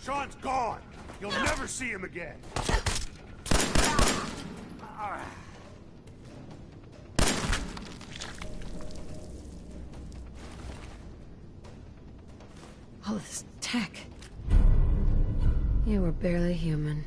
Sean's gone. You'll never see him again. All this tech. You were barely human.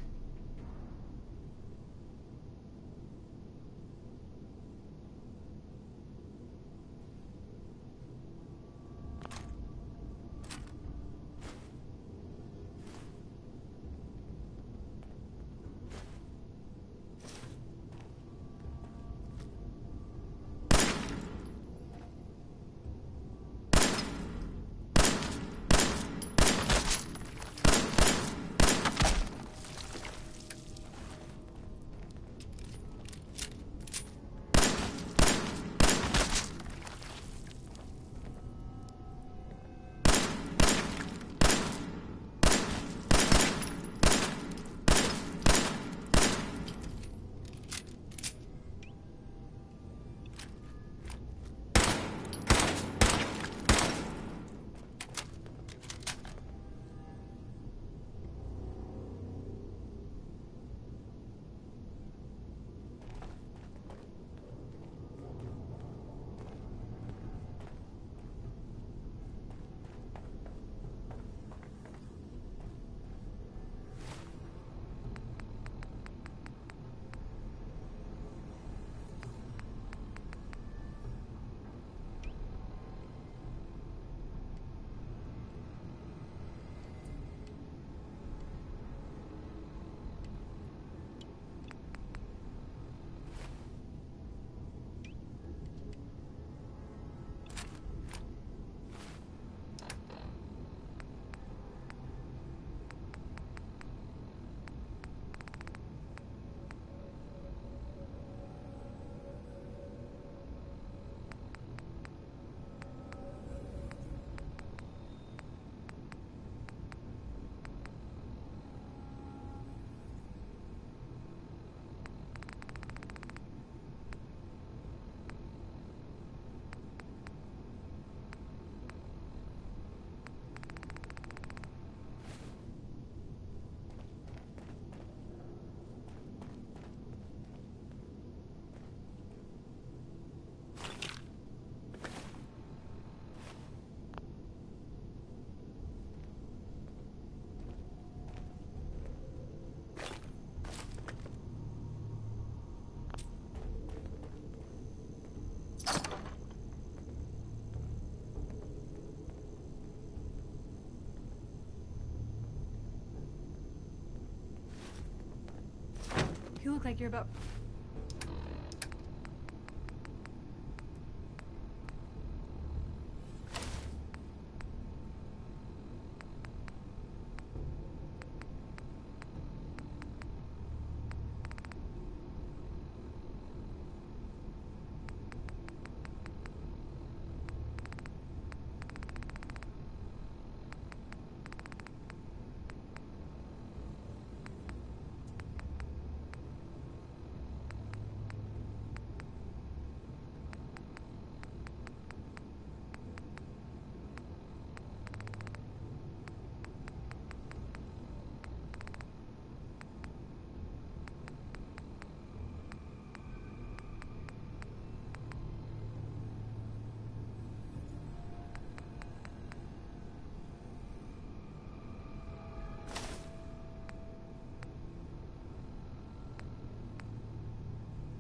look like you're about...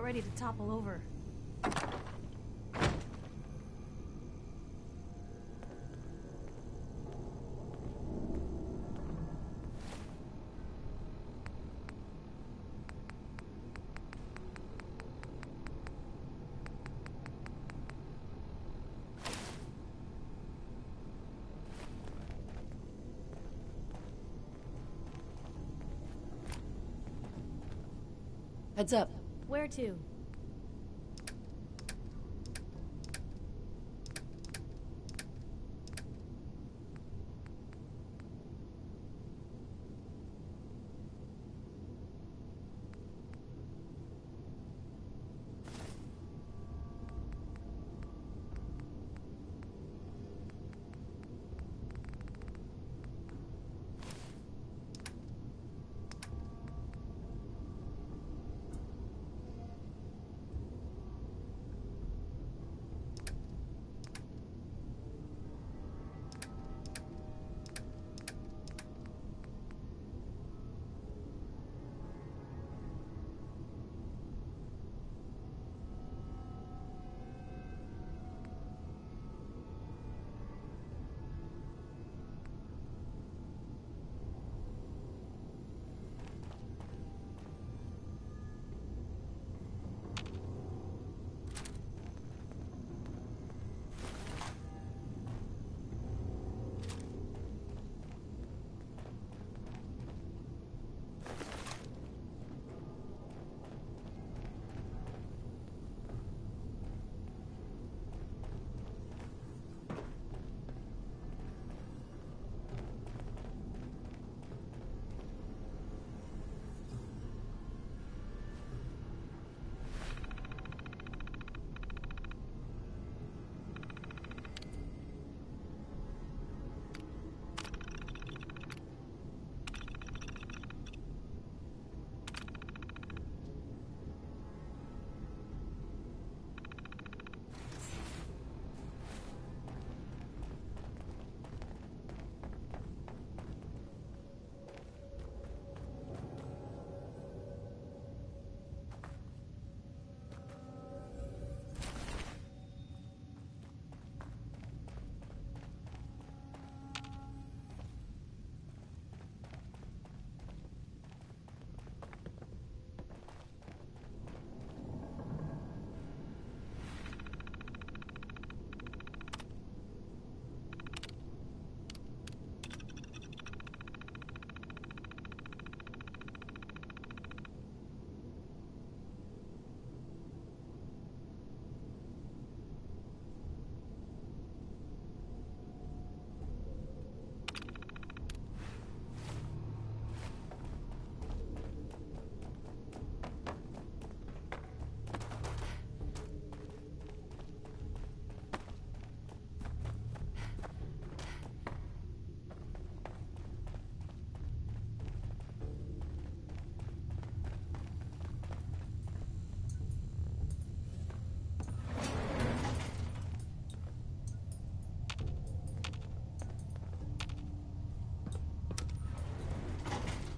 ready to topple over. Heads up. Where to?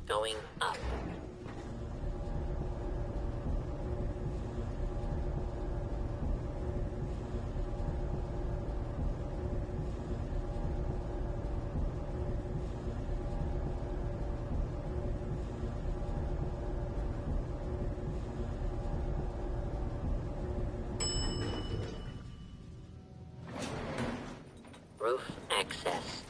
Going up. Roof access.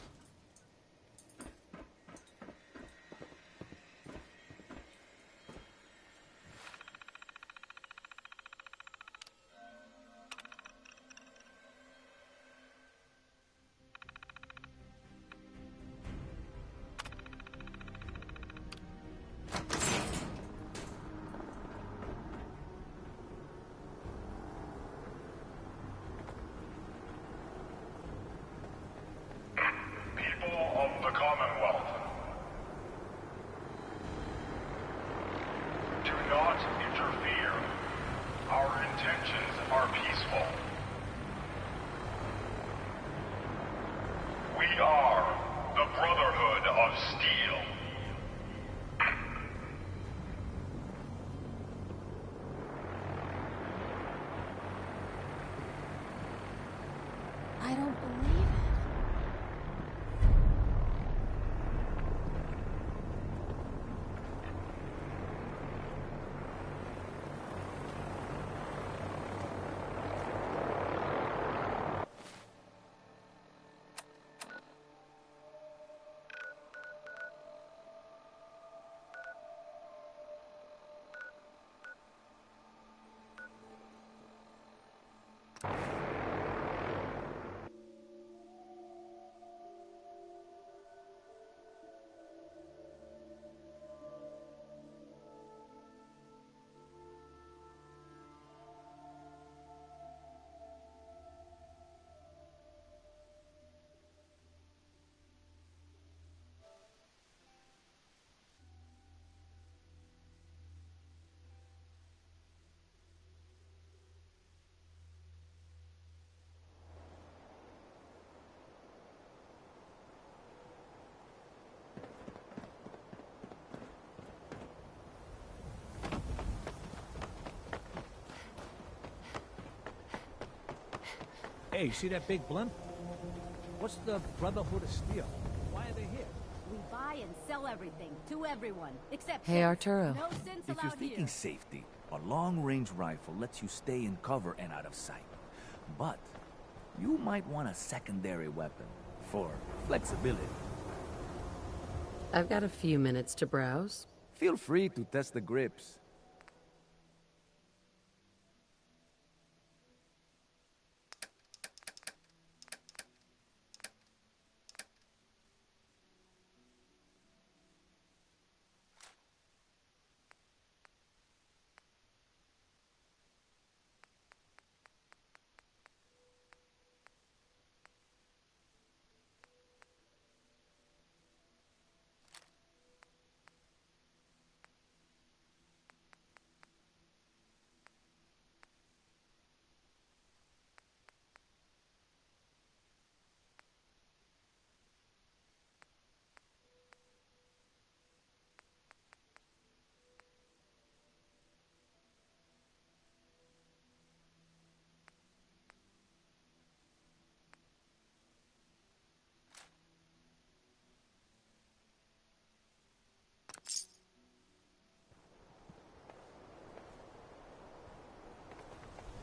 I don't believe it. Hey, see that big blimp? What's the Brotherhood of Steel? Why are they here? We buy and sell everything to everyone, except Hey, sense. Arturo. No sense If you're allowed thinking here. safety, a long-range rifle lets you stay in cover and out of sight. But you might want a secondary weapon for flexibility. I've got a few minutes to browse. Feel free to test the grips.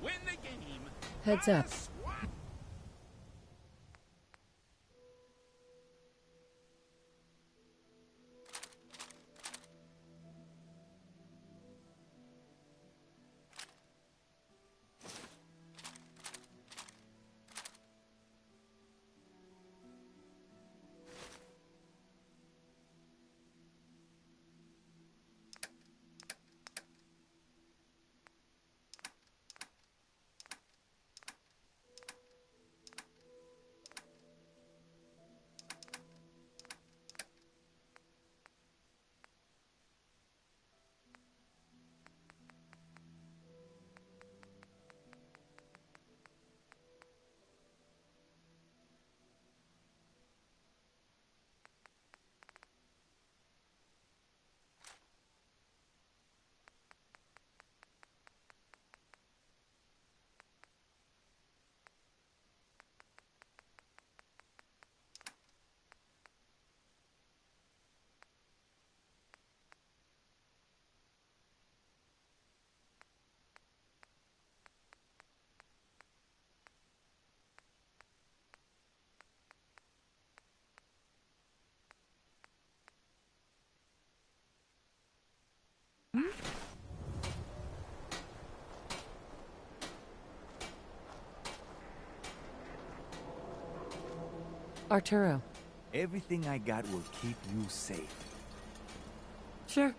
Win the game. Heads up. Arturo. Everything I got will keep you safe. Sure.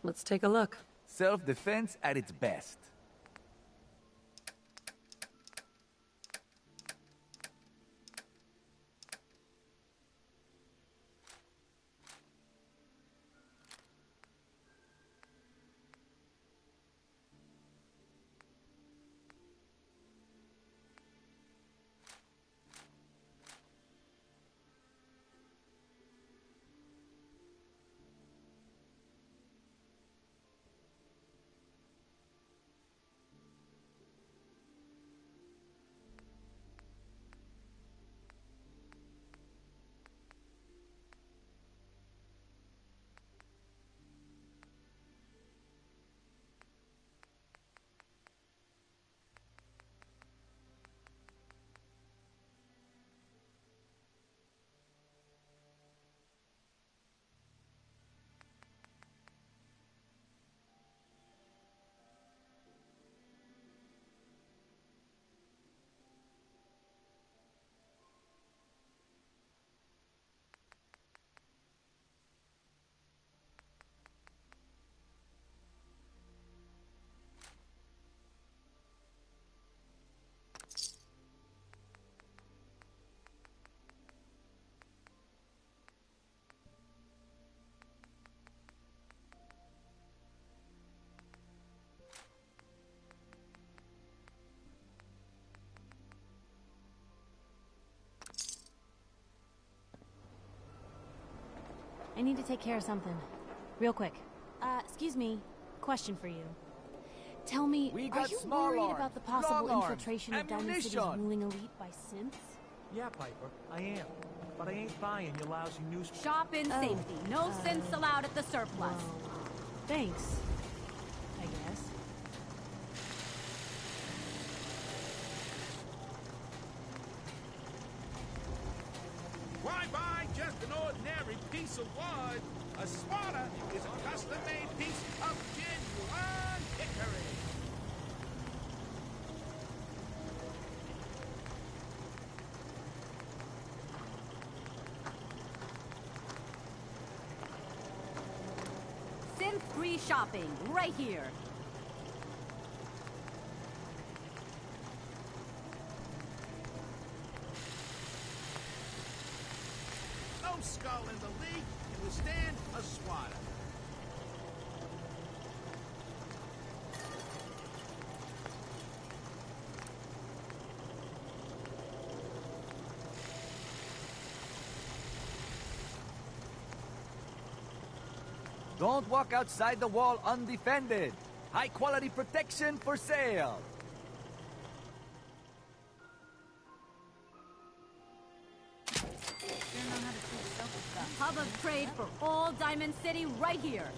Let's take a look. Self-defense at its best. I need to take care of something. Real quick. Excuse me. Question for you. Tell me, are you worried about the possible infiltration of Diamond City's ruling elite by synths? Yeah, Piper, I am. But I ain't buying your lousy news. Shop in safety. No synths allowed at the surplus. Thanks. I guess. Why buy just an ordinary piece of wood? A swatter is a custom-made piece of genuine hickory. Synth-free shopping, right here. No skull in the league can withstand a swatter. Don't walk outside the wall undefended. High quality protection for sale. The hub of trade for all Diamond City right here.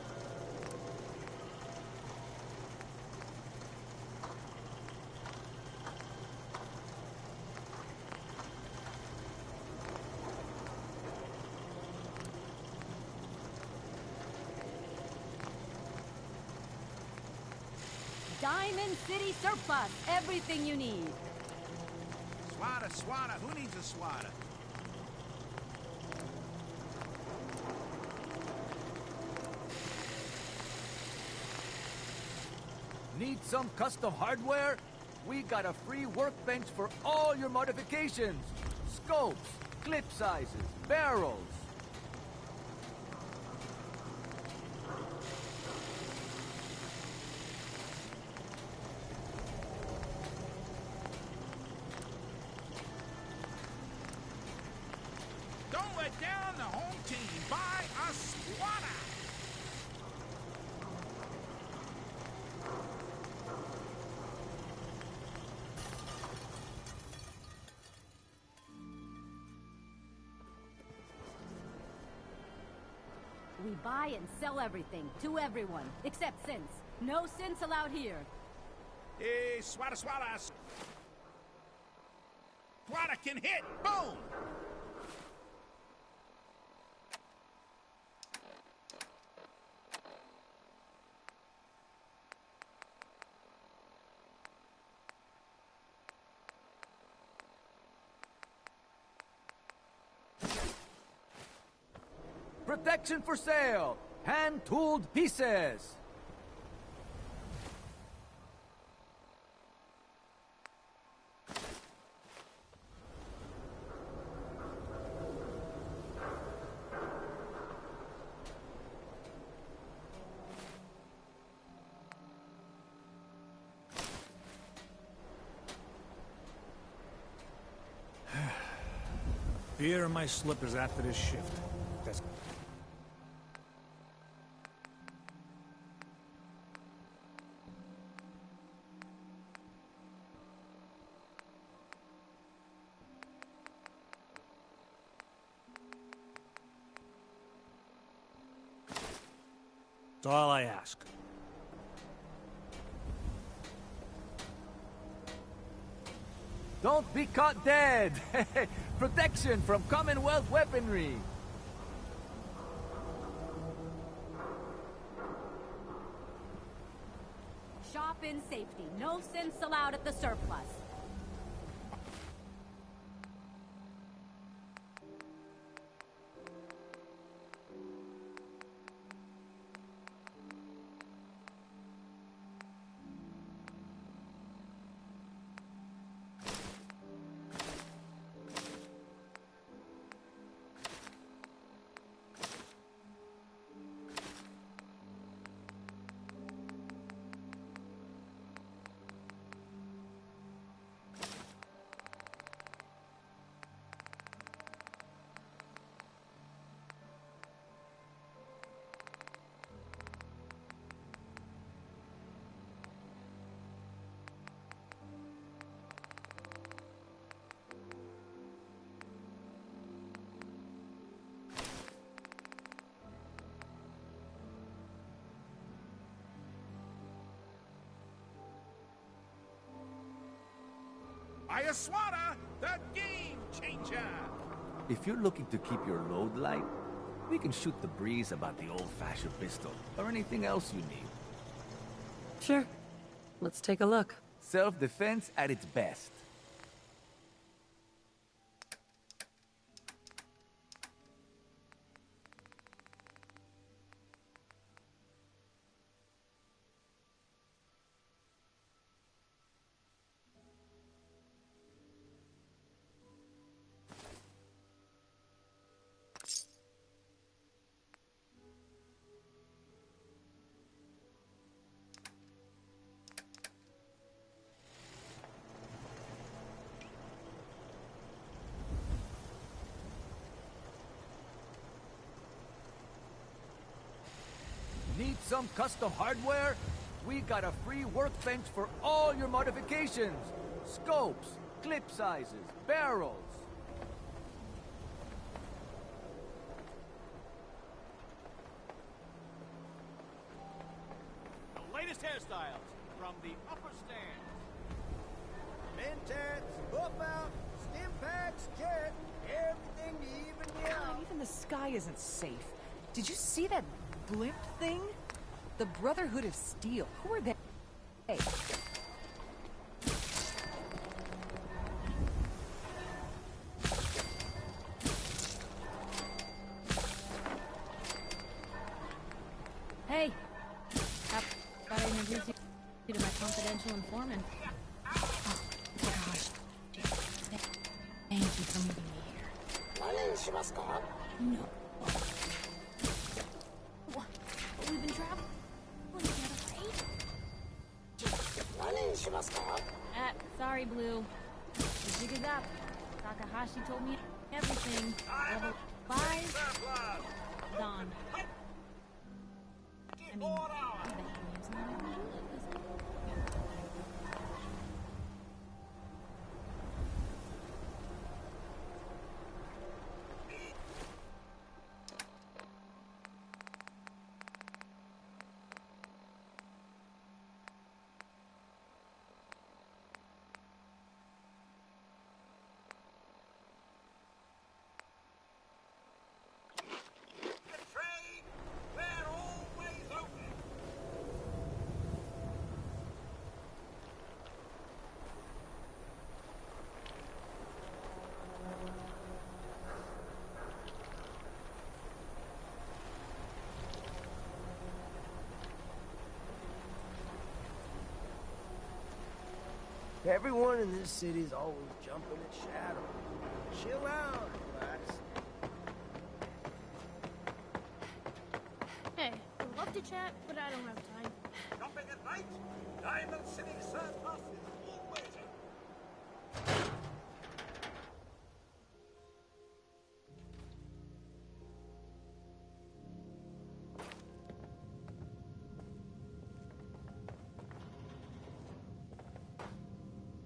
Diamond City surplus. Everything you need. Swatter. Who needs a swatter? Need some custom hardware? We got a free workbench for all your modifications. Scopes, clip sizes, barrels. Don't let down the home team. Buy a swatter. We buy and sell everything, to everyone, except synths. No synths allowed here. Hey, swatter. Swatter can hit. Boom! Protection for sale! Hand-tooled pieces! Beer in my slippers after this shift. That's... That's all I ask. Don't be caught dead! Protection from Commonwealth weaponry! Shop in safety. No sense allowed at the surplus. Fire swatter, the game changer! If you're looking to keep your load light, we can shoot the breeze about the old-fashioned pistol, or anything else you need. Sure. Let's take a look. Self-defense at its best. Need some custom hardware? We got a free workbench for all your modifications. Scopes, clip sizes, barrels. The latest hairstyles from the upper stands. Mentats, buff out, stim packs, jet, everything to even you out. God, even the sky isn't safe. Did you see that blimp thing? The Brotherhood of Steel. Who are they? Hey. Hey. Thought I introduced you to my confidential informant. Oh, gosh. Thank you for meeting me here. No. What? We've been traveling together, right? Sorry, Blue. The jig is up. Takahashi told me everything. Level 5, gone. I mean, I bet he lives in the Everyone in this city's always jumping at Shadow. Chill out, relax. Hey, I'd love to chat, but I don't have time. Jumping at night? Diamond City serves us is always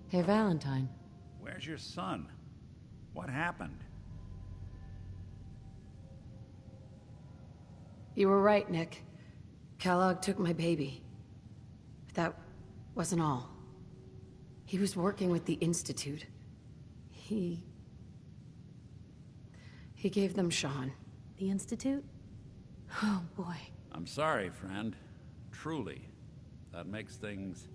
Hey, Valentine. Where's your son? What happened? You were right, Nick. Kellogg took my baby. But that wasn't all. He was working with the Institute. He gave them Sean. The Institute? Oh, boy. I'm sorry, friend. Truly. That makes things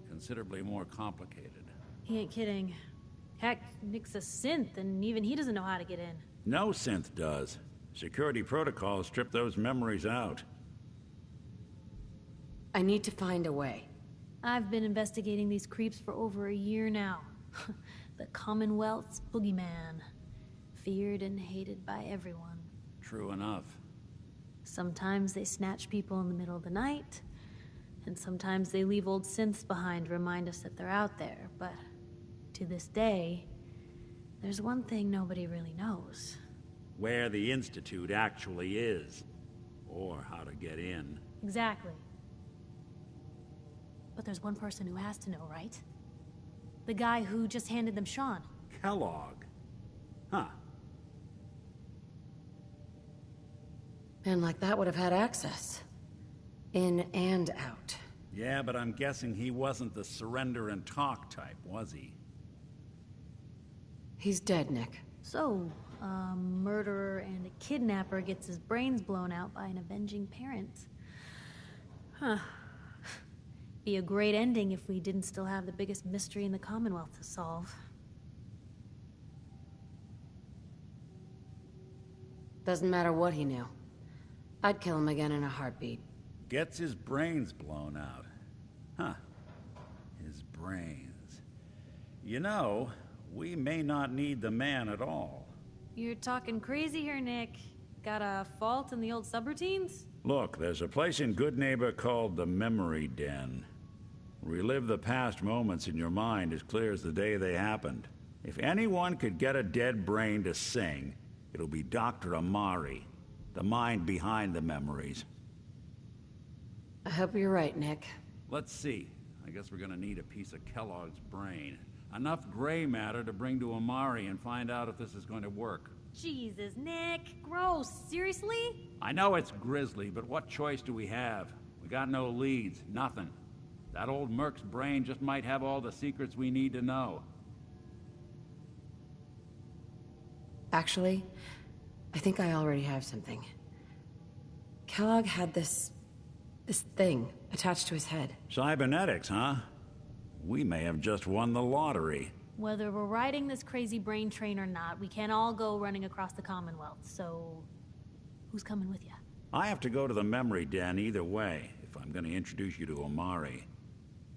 considerably more complicated. He ain't kidding. Heck, Nick's a synth, and even he doesn't know how to get in. No synth does. Security protocols strip those memories out. I need to find a way. I've been investigating these creeps for over a year now. The Commonwealth's boogeyman. Feared and hated by everyone. True enough. Sometimes they snatch people in the middle of the night, and sometimes they leave old synths behind to remind us that they're out there, but to this day, there's one thing nobody really knows. Where the Institute actually is. Or how to get in. Exactly. But there's one person who has to know, right? The guy who just handed them Sean. Kellogg. Huh. Man like that would have had access. In and out. Yeah, but I'm guessing he wasn't the surrender and talk type, was he? He's dead, Nick. So, a murderer and a kidnapper gets his brains blown out by an avenging parent. Huh. Be a great ending if we didn't still have the biggest mystery in the Commonwealth to solve. Doesn't matter what he knew. I'd kill him again in a heartbeat. Gets his brains blown out. Huh. His brains. You know, we may not need the man at all. You're talking crazy here, Nick. Got a fault in the old subroutines? Look, there's a place in Good Neighbor called the Memory Den. Relive the past moments in your mind as clear as the day they happened. If anyone could get a dead brain to sing, it'll be Dr. Amari, the mind behind the memories. I hope you're right, Nick. Let's see. I guess we're gonna need a piece of Kellogg's brain. Enough gray matter to bring to Amari and find out if this is going to work. Jesus, Nick. Gross. Seriously? I know it's grisly, but what choice do we have? We got no leads, nothing. That old Merc's brain just might have all the secrets we need to know. Actually, I think I already have something. Kellogg had this thing attached to his head. Cybernetics, huh? We may have just won the lottery. Whether we're riding this crazy brain train or not, we can't all go running across the Commonwealth, so who's coming with you? I have to go to the Memory Den either way, if I'm going to introduce you to Amari.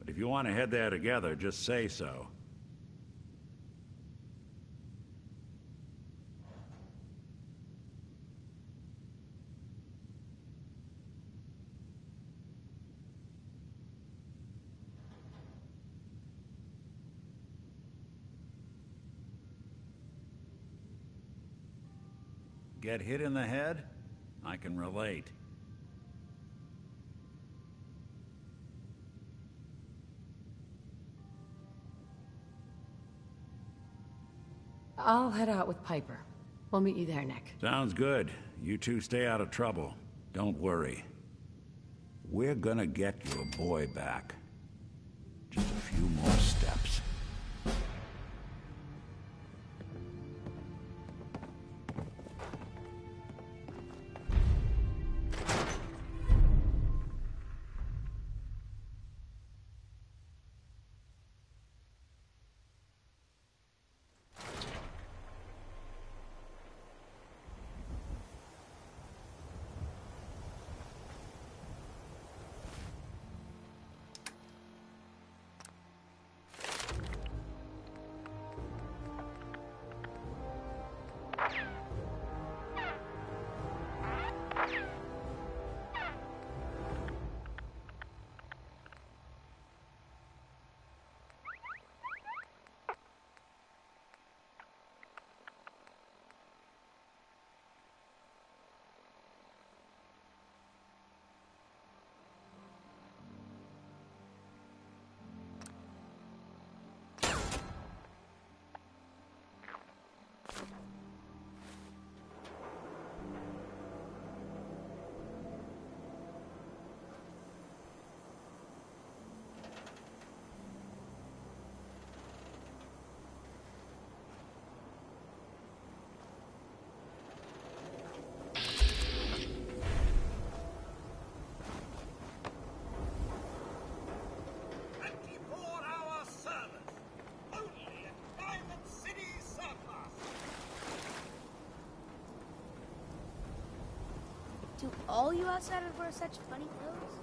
But if you want to head there together, just say so. Get hit in the head? I can relate. I'll head out with Piper. We'll meet you there, Nick. Sounds good. You two stay out of trouble. Don't worry. We're gonna get your boy back. Just a few more steps. Do all you outsiders wear such funny clothes?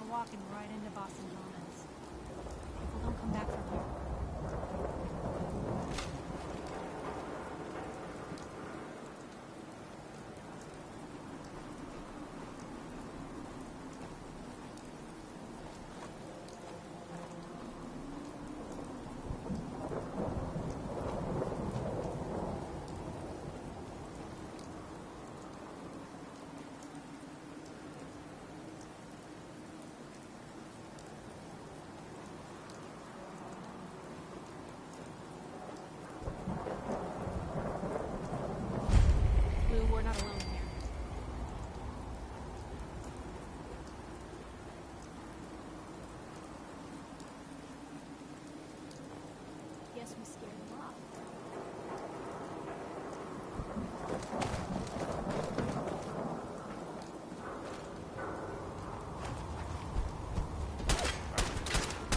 Walking right into Boston Commons. People don't come back from here. We're not alone here. Guess we scared them off.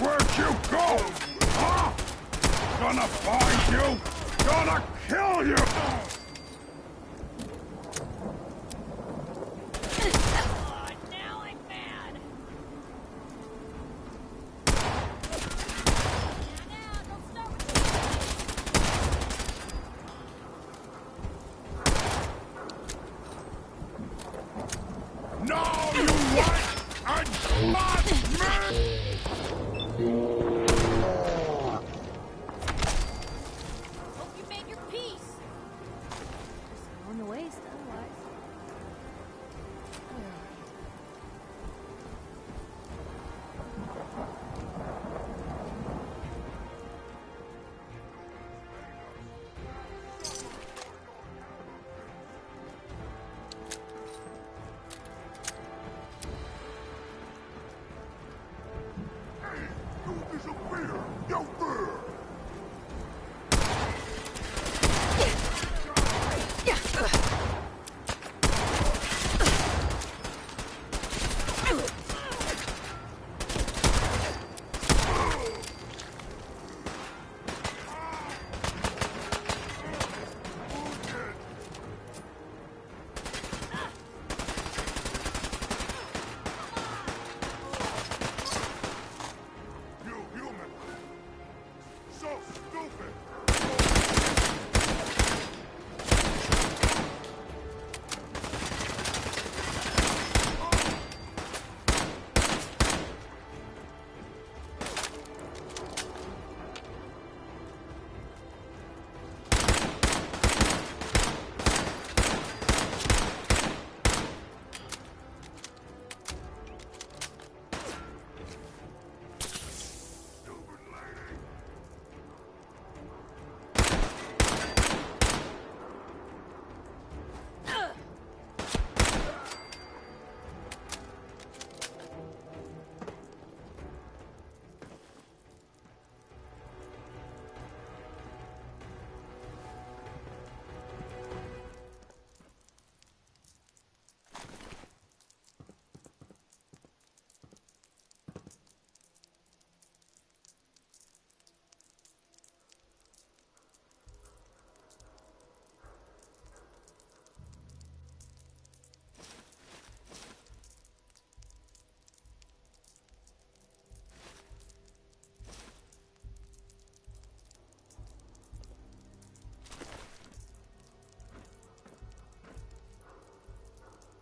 Where'd you go? Huh? Gonna find you! Gonna kill you! Hope you made your peace.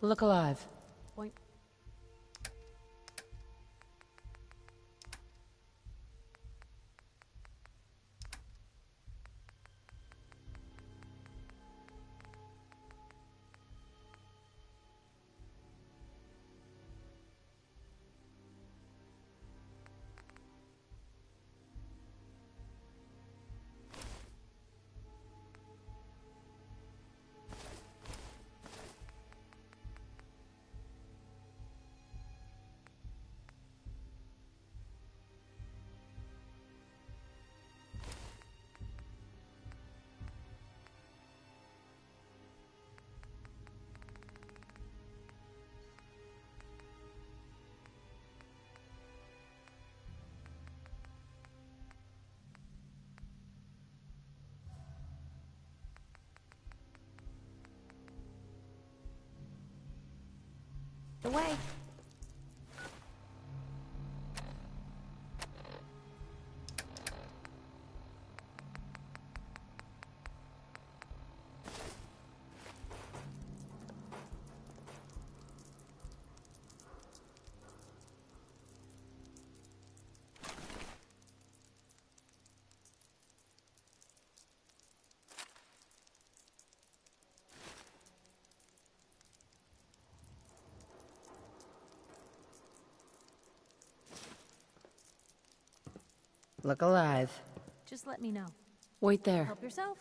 Look alive. Point. The way. Look alive. Just let me know. Wait there. Help yourself.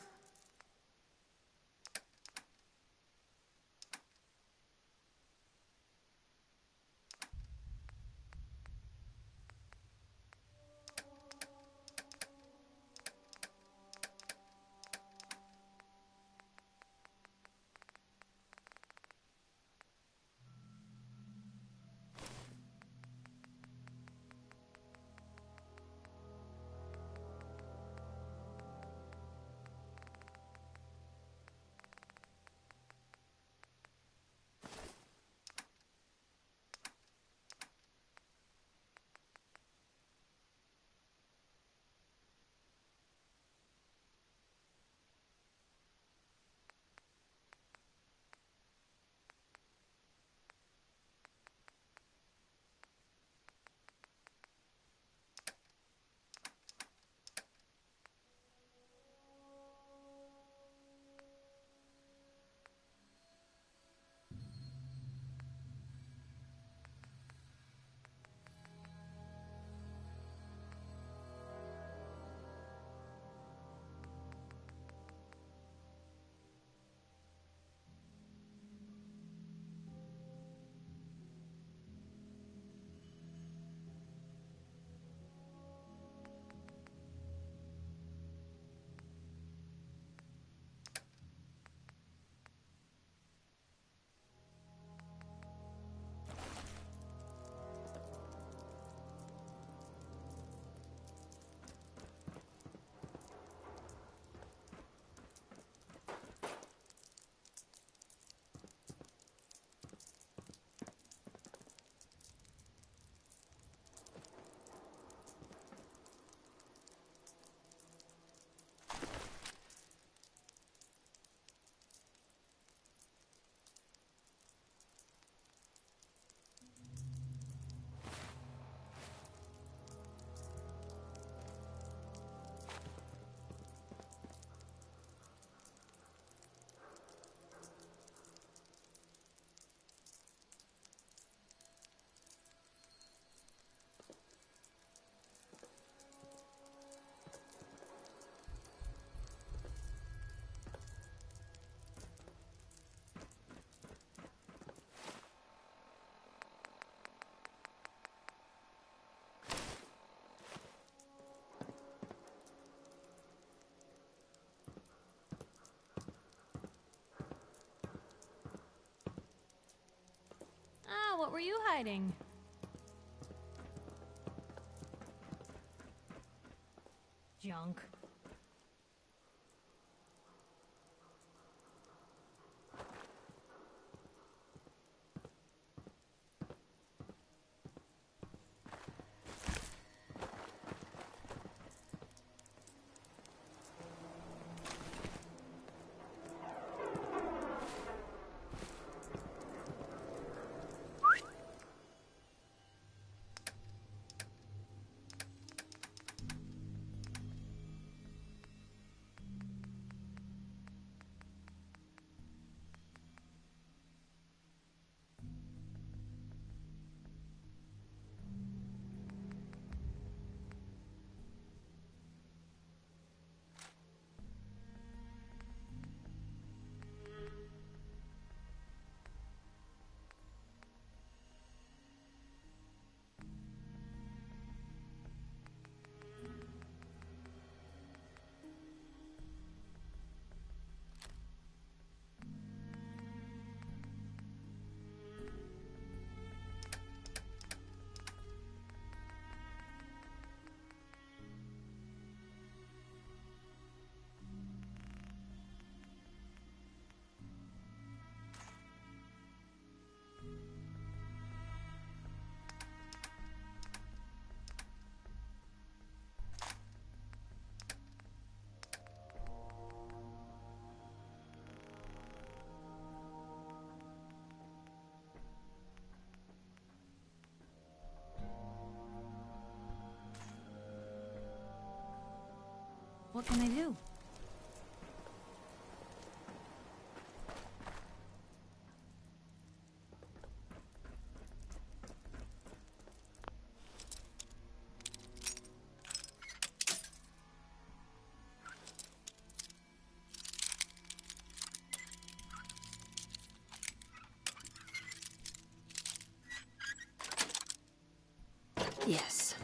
Ah, what were you hiding? Junk. What can I do? Yes.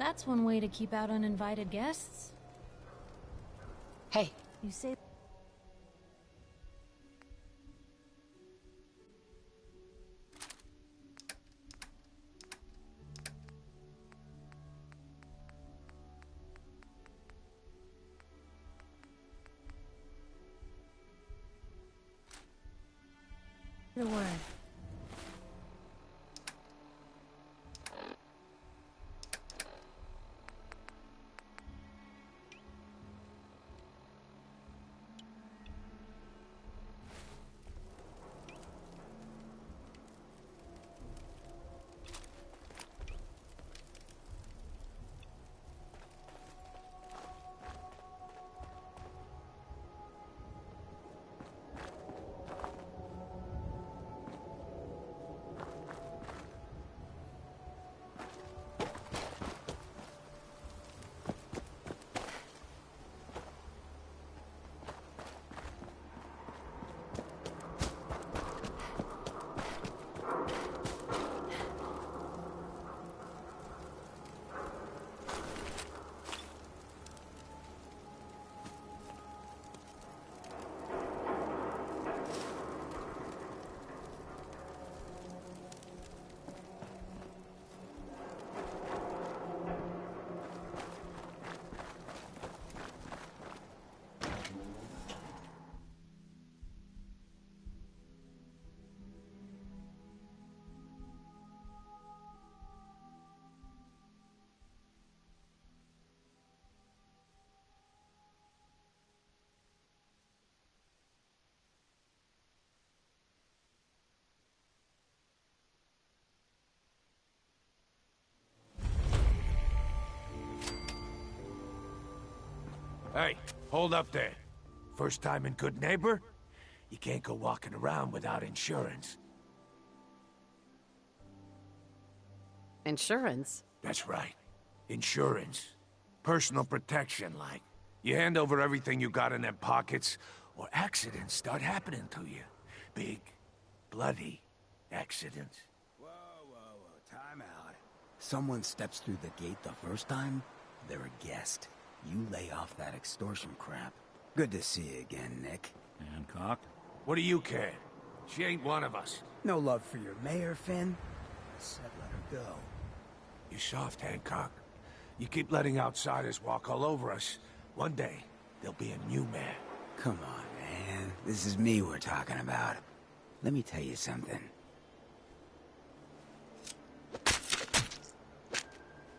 That's one way to keep out uninvited guests. Hey. You say... The word. Hey, hold up there. First time in Good Neighbor? You can't go walking around without insurance. Insurance? That's right. Insurance. Personal protection, like. You hand over everything you got in them pockets, or accidents start happening to you. Big, bloody accidents. Whoa, time out. Someone steps through the gate the first time, they're a guest. You lay off that extortion crap. Good to see you again, Nick. Hancock? What do you care? She ain't one of us. No love for your mayor, Finn? I said let her go. You soft, Hancock. You keep letting outsiders walk all over us. One day, there'll be a new mayor. Come on, man. This is me we're talking about. Let me tell you something.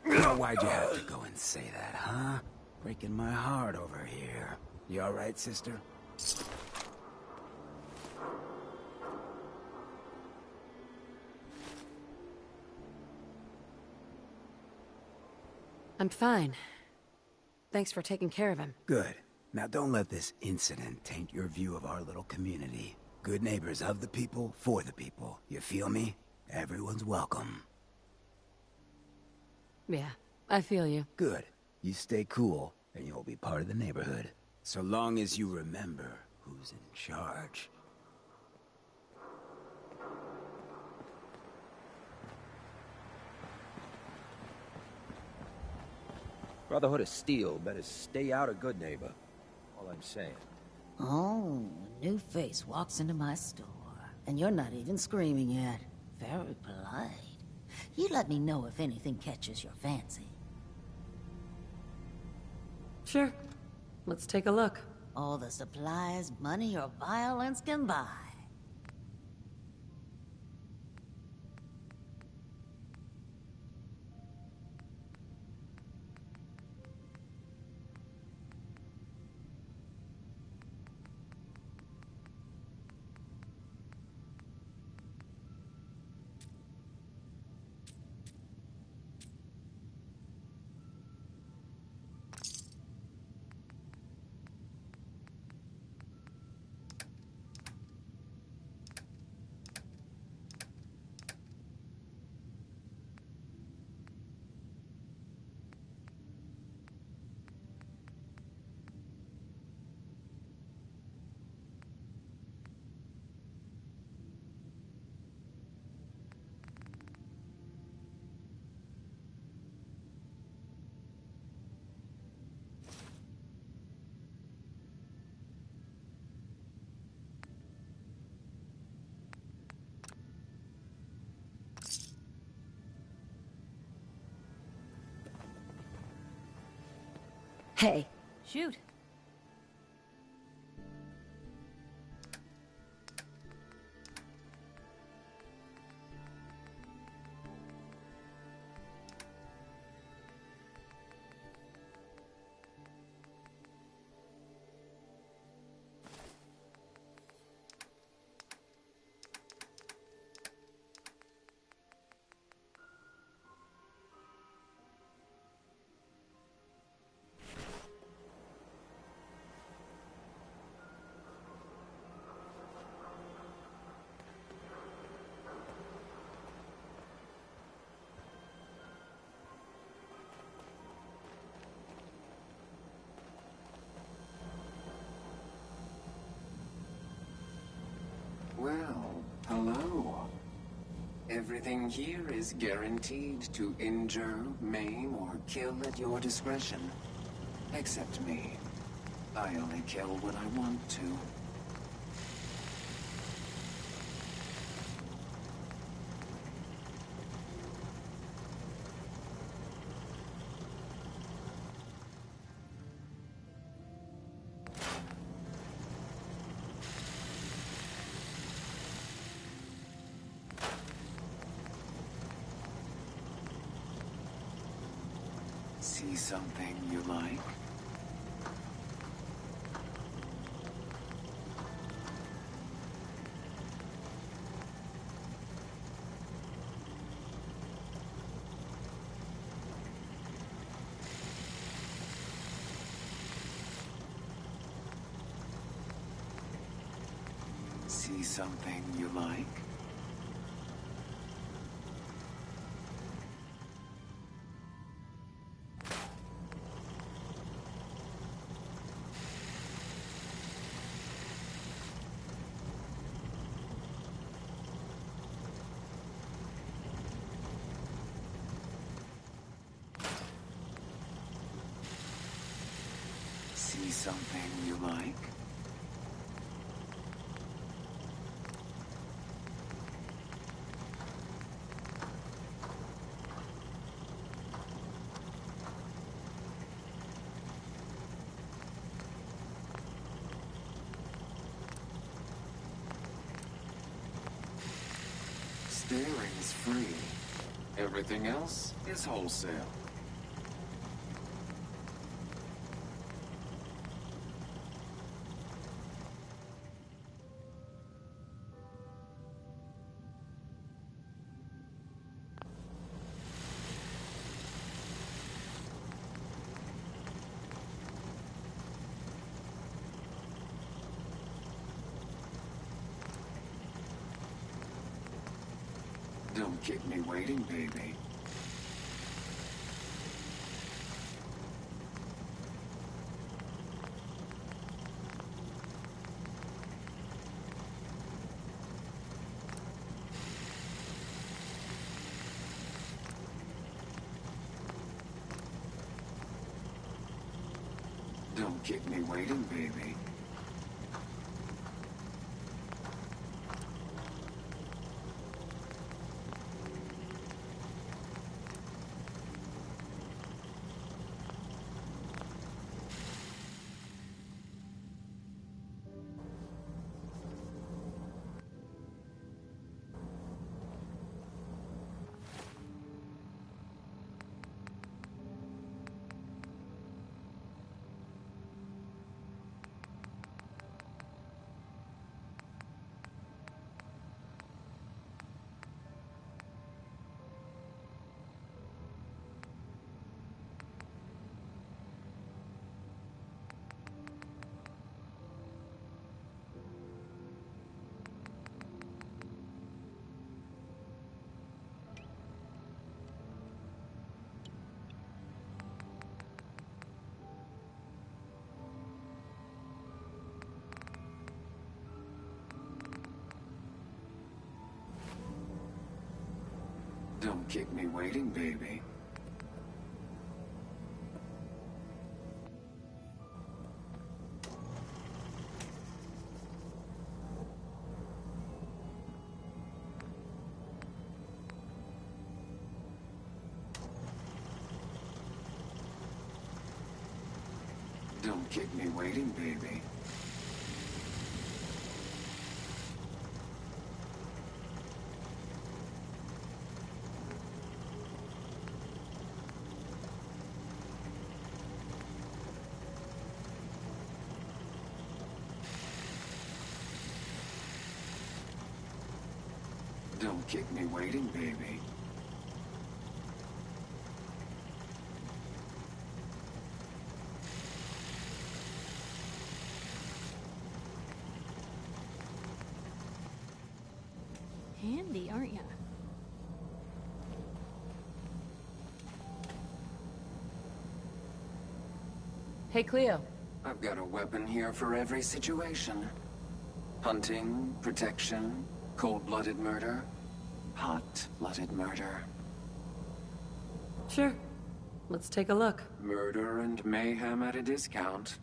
Now, why'd you have to go and say that, huh? Breaking my heart over here. You alright, sister? I'm fine. Thanks for taking care of him. Good. Now don't let this incident taint your view of our little community. Good neighbors of the people, for the people. You feel me? Everyone's welcome. Yeah, I feel you. Good. You stay cool, and you'll be part of the neighborhood. So long as you remember who's in charge. Brotherhood of Steel better stay out of Good Neighbor. All I'm saying. Oh, a new face walks into my store, and you're not even screaming yet. Very polite. You let me know if anything catches your fancy. Sure. Let's take a look. All the supplies money or violence can buy. Hey. Shoot. Well, hello. Everything here is guaranteed to injure, maim, or kill at your discretion. Except me. I only kill when I want to. See something you like? See something you like? See something you like? Staring's free. Everything else is wholesale. Don't keep me waiting, baby. Don't keep me waiting, baby. Don't keep me waiting, baby. Don't keep me waiting, baby. Don't keep me waiting, baby. Handy, aren't you? Hey, Cleo. I've got a weapon here for every situation. Hunting, protection, cold-blooded murder, hot-blooded murder. Sure. Let's take a look. Murder and mayhem at a discount.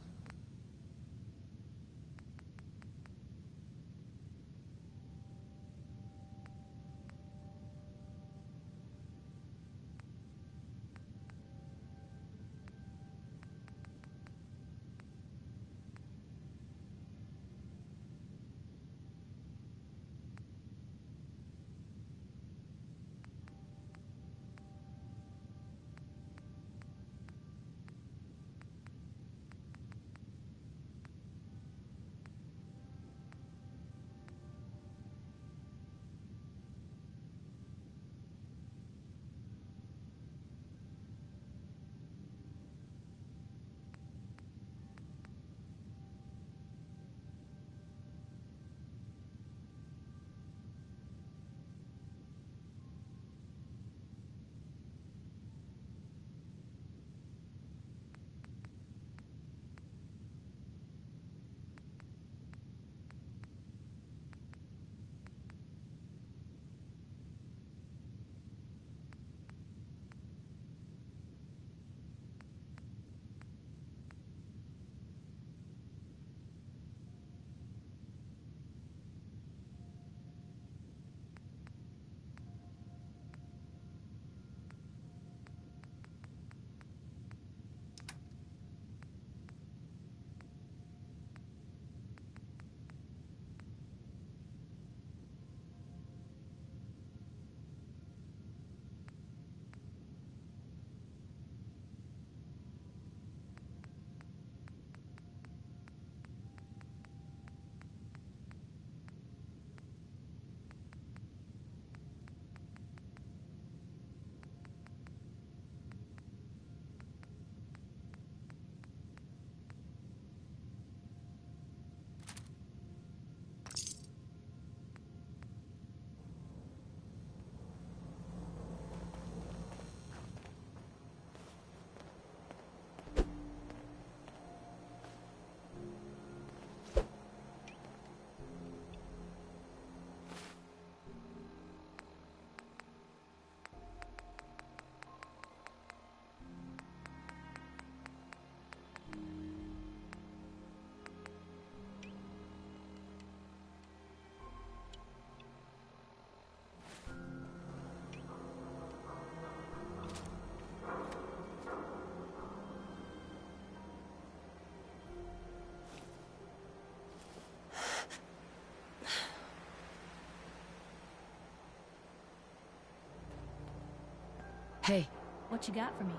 Hey. What you got for me?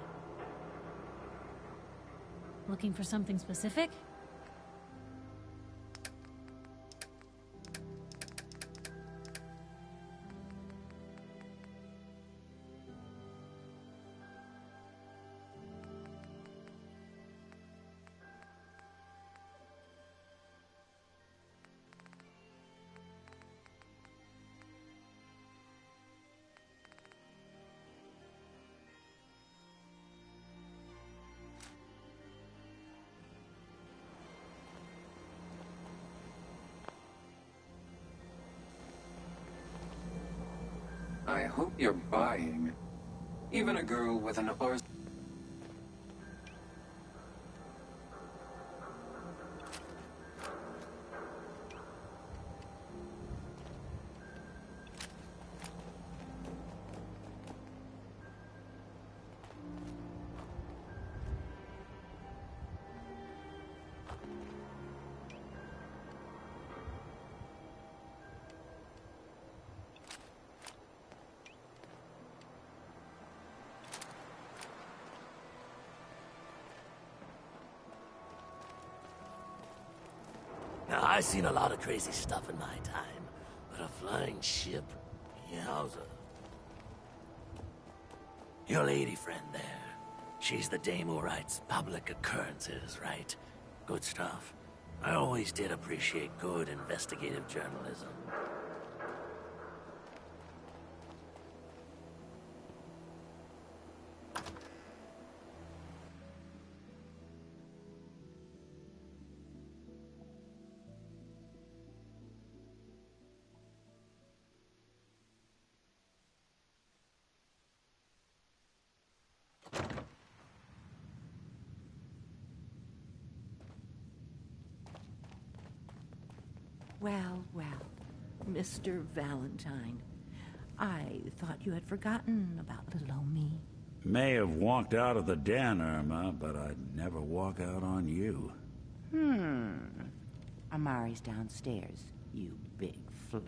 Looking for something specific? I hope you're buying. Even a girl with an arsenal. Now, I've seen a lot of crazy stuff in my time, but a flying ship? Yowza. Your lady friend there, she's the dame who writes public occurrences, right? Good stuff. I always did appreciate good investigative journalism. Well, well, Mr. Valentine. I thought you had forgotten about little old me. May have walked out of the den, Irma, but I'd never walk out on you. Amari's downstairs, you big flirt.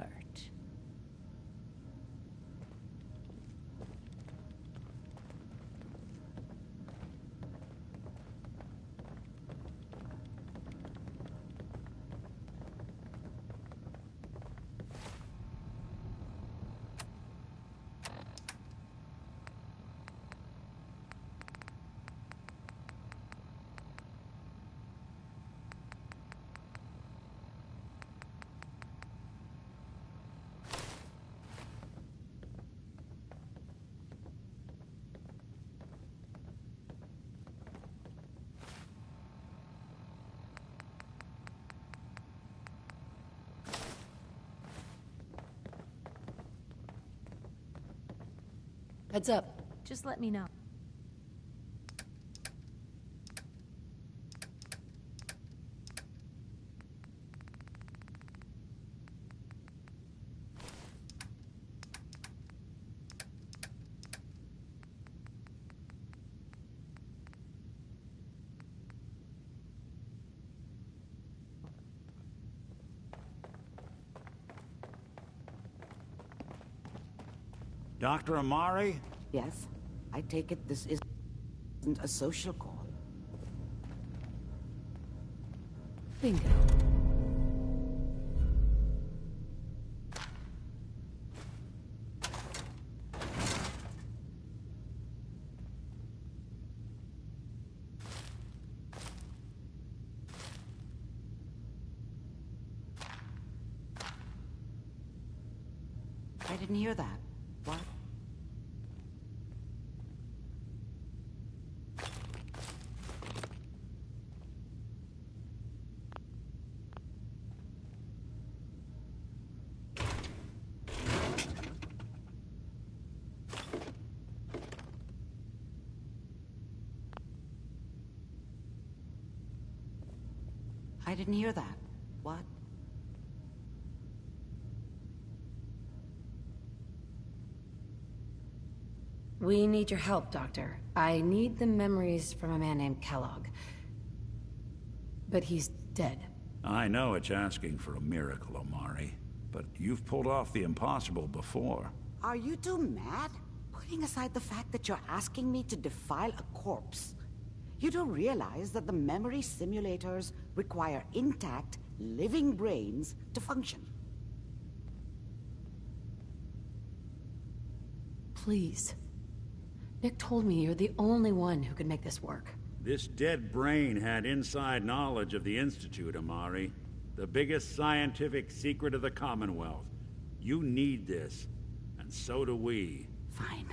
Heads up. Just let me know. Dr. Amari? Yes? I take it this isn't a social call. Bingo. I didn't hear that. What? I didn't hear that. What? We need your help, Doctor. I need the memories from a man named Kellogg. But he's dead. I know it's asking for a miracle, Amari, but you've pulled off the impossible before. Are you two mad? What Putting aside the fact that you're asking me to defile a corpse, you don't realize that the memory simulators require intact, living brains to function. Please. Nick told me you're the only one who could make this work. This dead brain had inside knowledge of the Institute, Amari. The biggest scientific secret of the Commonwealth. You need this, and so do we. Fine.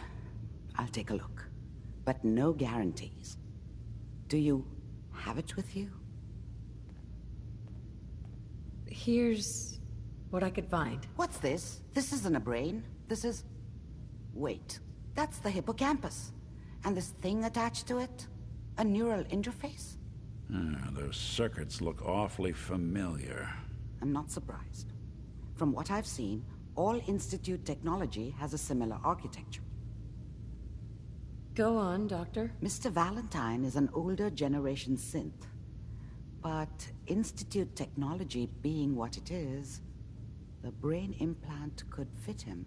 I'll take a look. But no guarantees. Do you have it with you? Here's what I could find. What's this? This isn't a brain. This is... Wait. That's the hippocampus. And this thing attached to it? A neural interface? Those circuits look awfully familiar. I'm not surprised. From what I've seen, all Institute technology has a similar architecture. Go on, Doctor. Mr. Valentine is an older generation synth. But Institute technology being what it is, the brain implant could fit him.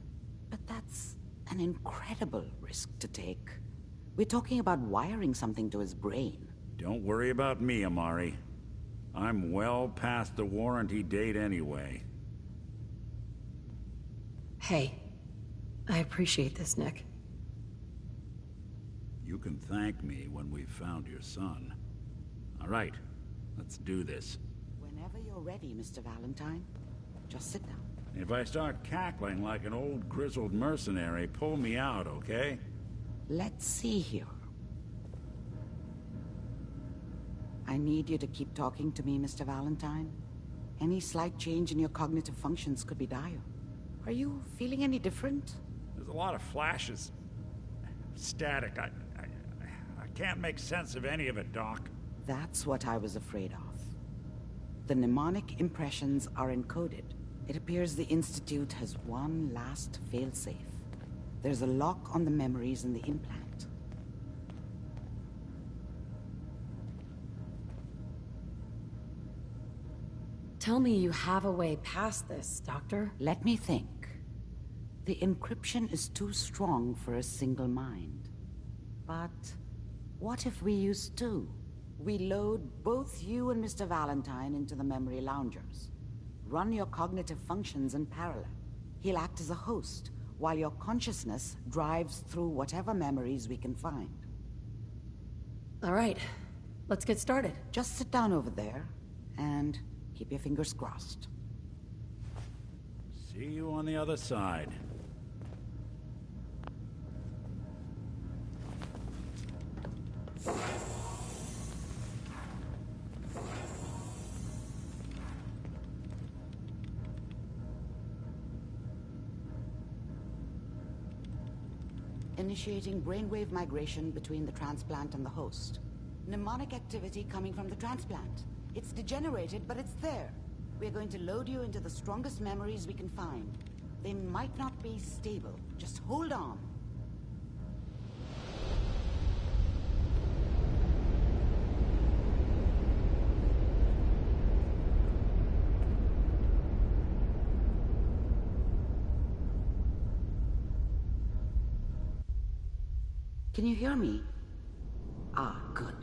But that's an incredible risk to take. We're talking about wiring something to his brain. Don't worry about me, Amari. I'm well past the warranty date anyway. Hey, I appreciate this, Nick. You can thank me when we've found your son. All right, let's do this. Whenever you're ready, Mr. Valentine. Just sit down. If I start cackling like an old grizzled mercenary, pull me out, okay? Let's see here. I need you to keep talking to me, Mr. Valentine. Any slight change in your cognitive functions could be dire. Are you feeling any different? There's a lot of flashes. Static. I can't make sense of any of it, Doc. That's what I was afraid of. The mnemonic impressions are encoded. It appears the Institute has one last failsafe. There's a lock on the memories in the implant. Tell me you have a way past this, Doctor. Let me think. The encryption is too strong for a single mind. But what if we use two? We load both you and Mr. Valentine into the memory loungers. Run your cognitive functions in parallel. He'll act as a host, while your consciousness drives through whatever memories we can find. All right, let's get started. Just sit down over there, and keep your fingers crossed. See you on the other side. Initiating brainwave migration between the transplant and the host. Mnemonic activity coming from the transplant. It's degenerated, but it's there. We're going to load you into the strongest memories we can find. They might not be stable. Just hold on. Can you hear me? Ah, good.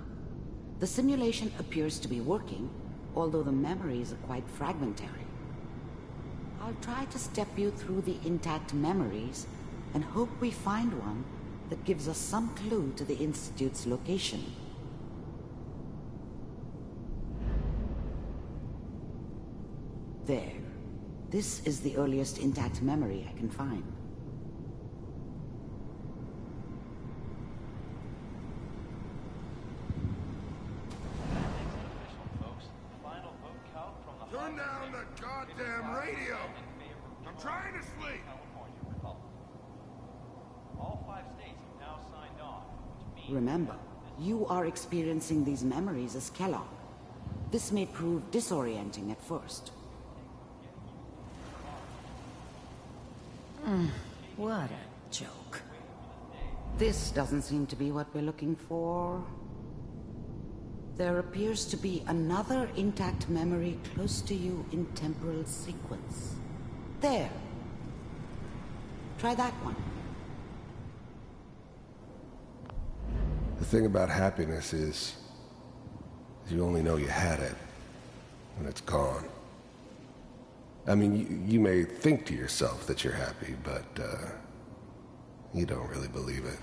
The simulation appears to be working, although the memories are quite fragmentary. I'll try to step you through the intact memories and hope we find one that gives us some clue to the Institute's location. There. This is the earliest intact memory I can find. Turn down the goddamn radio! I'm trying to sleep! All 5 states have now signed on, which means... Remember, you are experiencing these memories as Kellogg. This may prove disorienting at first. What a joke. This doesn't seem to be what we're looking for. There appears to be another intact memory close to you in temporal sequence. There. Try that one. The thing about happiness is you only know you had it when it's gone. I mean, you may think to yourself that you're happy, but you don't really believe it.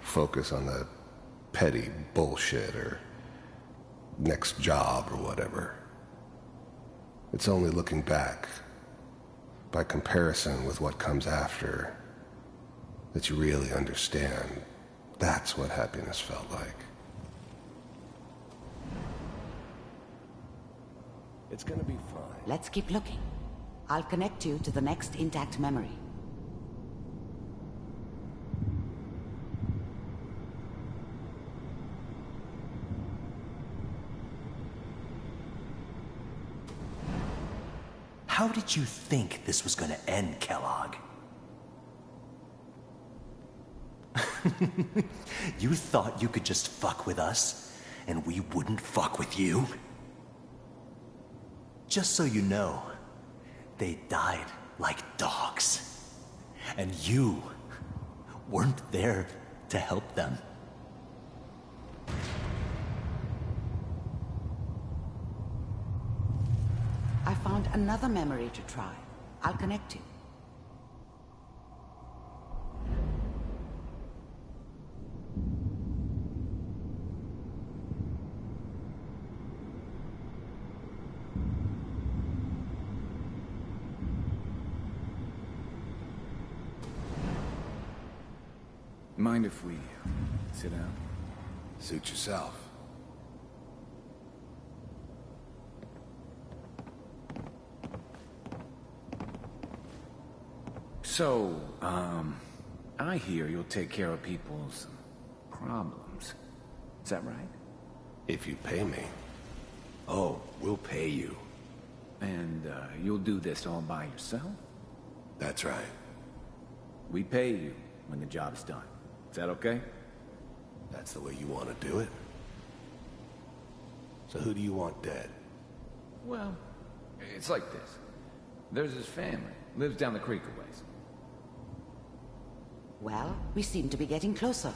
Focus on the petty bullshit or next job or whatever. It's only looking back, by comparison with what comes after, that you really understand. That's what happiness felt like. It's gonna be fine. Let's keep looking. I'll connect you to the next intact memory. How did you think this was gonna end, Kellogg? You thought you could just fuck with us, and we wouldn't fuck with you? Just so you know, they died like dogs. And you weren't there to help them. I found another memory to try. I'll connect you. Mind if we sit down? Suit yourself. So, I hear you'll take care of people's problems. Is that right? If you pay me. Oh, we'll pay you. And, you'll do this all by yourself? That's right. We pay you when the job's done. Is that okay? That's the way you want to do it? So who do you want dead? Well, it's like this. There's his family. Lives down the creek a ways. Well, we seem to be getting closer.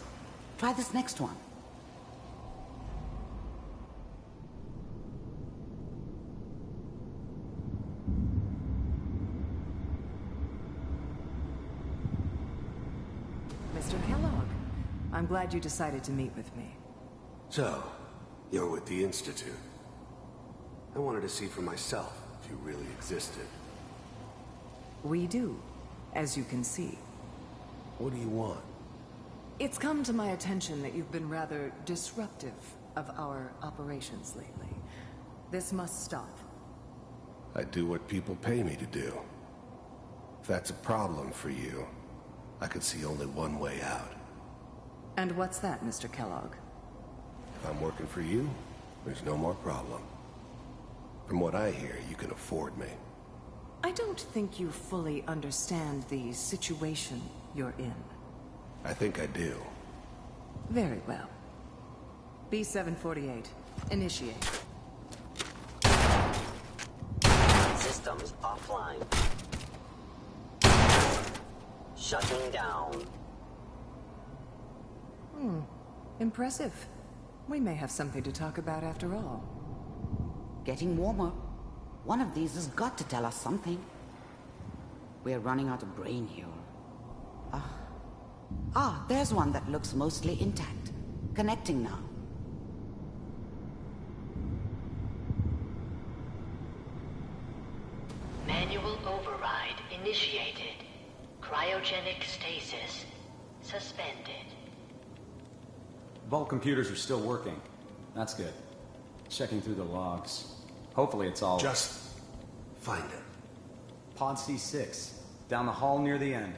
Try this next one. Mr. Kellogg, I'm glad you decided to meet with me. So, you're with the Institute. I wanted to see for myself if you really existed. We do, as you can see. What do you want? It's come to my attention that you've been rather disruptive of our operations lately. This must stop. I do what people pay me to do. If that's a problem for you, I could see only one way out. And what's that, Mr. Kellogg? If I'm working for you, there's no more problem. From what I hear, you can afford me. I don't think you fully understand the situation you're in. I think I do. Very well. B-748, initiate. Systems offline. Shutting down. Impressive. We may have something to talk about after all. Getting warmer. One of these has got to tell us something. We're running out of brain here. There's one that looks mostly intact. Connecting now. Manual override initiated. Cryogenic stasis suspended. Vault computers are still working. That's good. Checking through the logs. Hopefully it's all... Just find it. Pod C6. Down the hall near the end.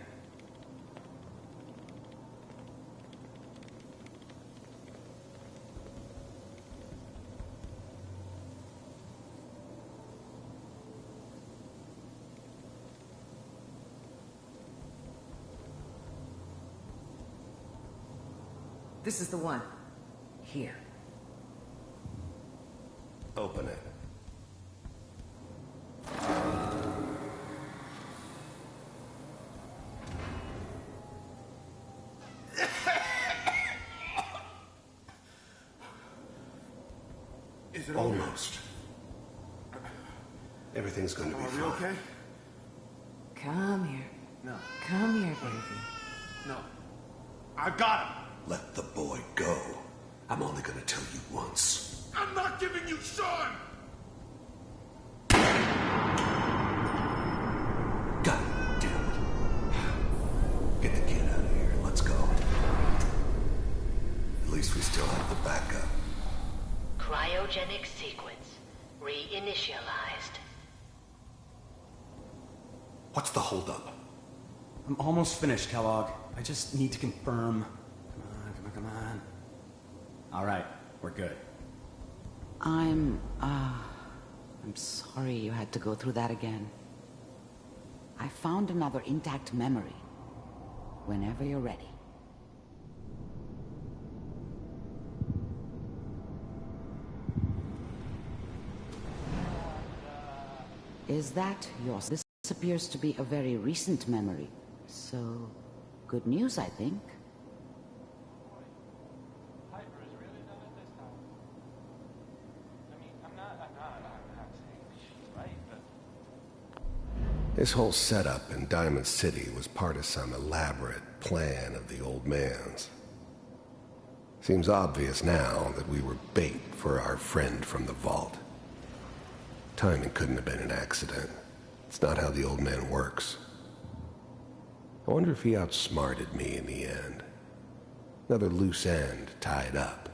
This is the one. Here. Open it. Is it almost? Everything's going to be fine. Are we okay? Come here. No. Come here, baby. No. I got him! Let the boy go. I'm only going to tell you once. I'm not giving you Sean! God damn it. Get the kid out of here and let's go. At least we still have the backup. Cryogenic sequence reinitialized. What's the holdup? I'm almost finished, Kellogg. I just need to confirm. Come on. All right, we're good. I'm sorry you had to go through that again. I found another intact memory. Whenever you're ready. Is that yours? This appears to be a very recent memory. So, good news, I think. This whole setup in Diamond City was part of some elaborate plan of the old man's. Seems obvious now that we were bait for our friend from the vault. Timing couldn't have been an accident. It's not how the old man works. I wonder if he outsmarted me in the end. Another loose end tied up.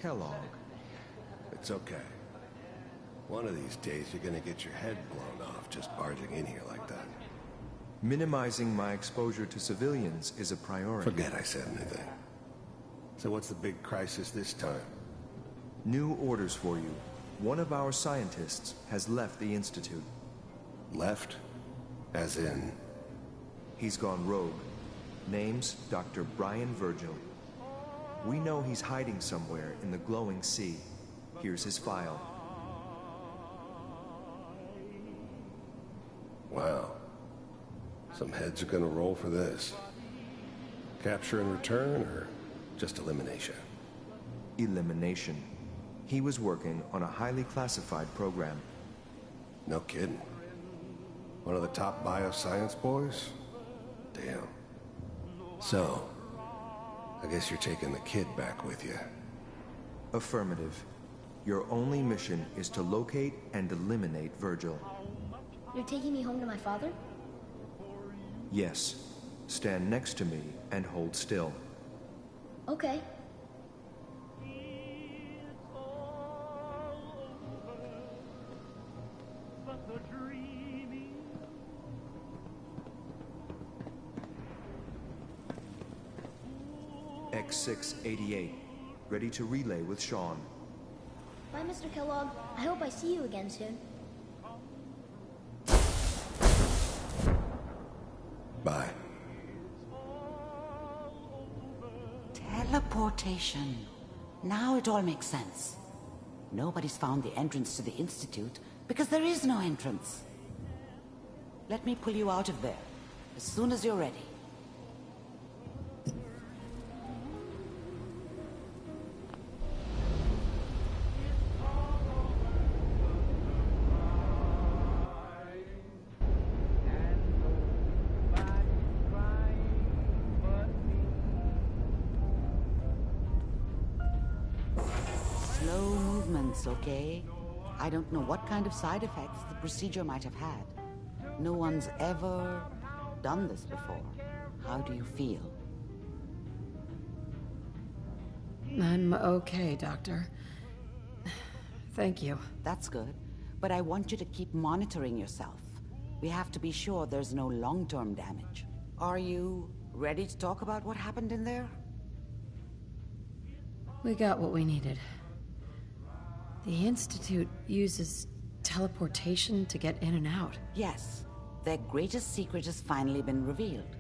Kellogg. It's okay. One of these days you're gonna get your head blown off just barging in here like that. Minimizing my exposure to civilians is a priority. Forget I said anything. So what's the big crisis this time? New orders for you. One of our scientists has left the Institute. Left? As in? He's gone rogue. Name's Dr. Brian Virgil. We know he's hiding somewhere in the glowing sea. Here's his file. Wow. Some heads are gonna roll for this. Capture and return, or just elimination? Elimination. He was working on a highly classified program. No kidding. One of the top bioscience boys? Damn. So, I guess you're taking the kid back with you. Affirmative. Your only mission is to locate and eliminate Virgil. You're taking me home to my father? Yes. Stand next to me and hold still. Okay. X688. Ready to relay with Sean. Bye, Mr. Kellogg. I hope I see you again soon. Bye. Teleportation. Now it all makes sense. Nobody's found the entrance to the Institute because there is no entrance. Let me pull you out of there as soon as you're ready. Slow movements, okay? I don't know what kind of side effects the procedure might have had. No one's ever done this before. How do you feel? I'm okay, Doctor. Thank you. That's good. But I want you to keep monitoring yourself. We have to be sure there's no long-term damage. Are you ready to talk about what happened in there? We got what we needed. The Institute uses teleportation to get in and out. Yes. Their greatest secret has finally been revealed.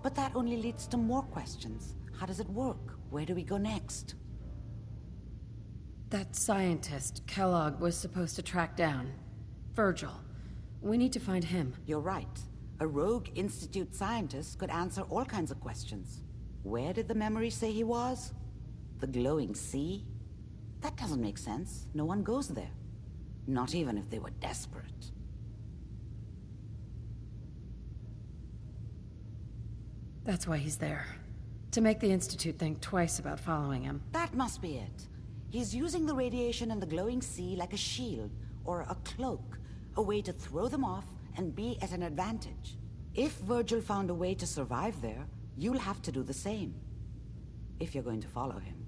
But that only leads to more questions. How does it work? Where do we go next? That scientist Kellogg was supposed to track down, Virgil. We need to find him. You're right. A rogue Institute scientist could answer all kinds of questions. Where did the memory say he was? The glowing sea? That doesn't make sense. No one goes there. Not even if they were desperate. That's why he's there. To make the Institute think twice about following him. That must be it. He's using the radiation and the glowing sea like a shield, or a cloak. A way to throw them off and be at an advantage. If Virgil found a way to survive there, you'll have to do the same. If you're going to follow him.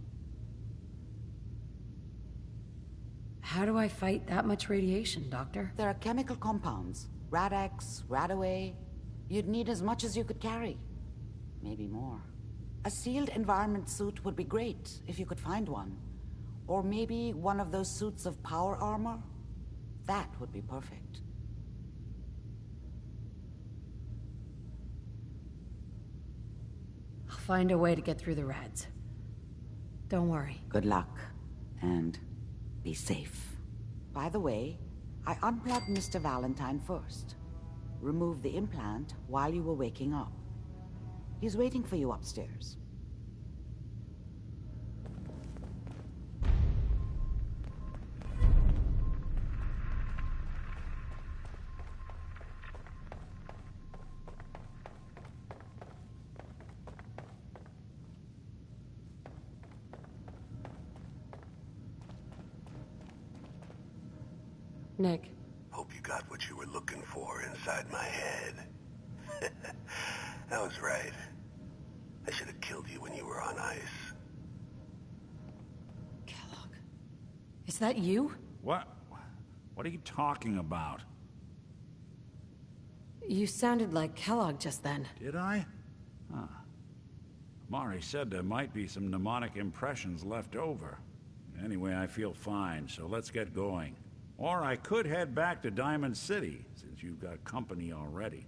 How do I fight that much radiation, Doctor? There are chemical compounds. Rad-X, Radaway. You'd need as much as you could carry. Maybe more. A sealed environment suit would be great, if you could find one. Or maybe one of those suits of power armor? That would be perfect. I'll find a way to get through the rads. Don't worry. Good luck. And be safe. By the way, I unplugged Mr. Valentine first. Removed the implant while you were waking up. He's waiting for you upstairs. Nick. Hope you got what you were looking for inside my head. I was right. I should have killed you when you were on ice. Kellogg. Is that you? What? What are you talking about? You sounded like Kellogg just then. Did I? Huh. Mari said there might be some mnemonic impressions left over. Anyway, I feel fine, so let's get going. Or I could head back to Diamond City, since you've got company already.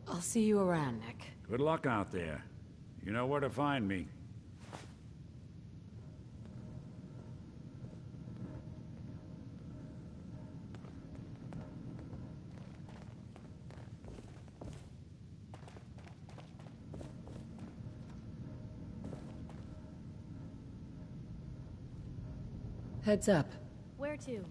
I'll see you around, Nick. Good luck out there. You know where to find me. Heads up. Where to?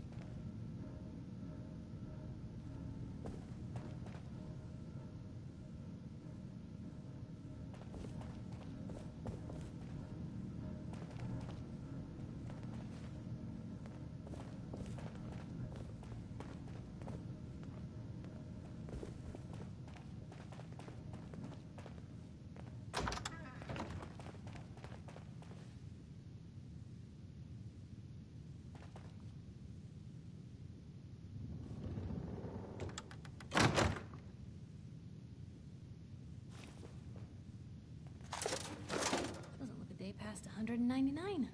Doesn't look a day past 199.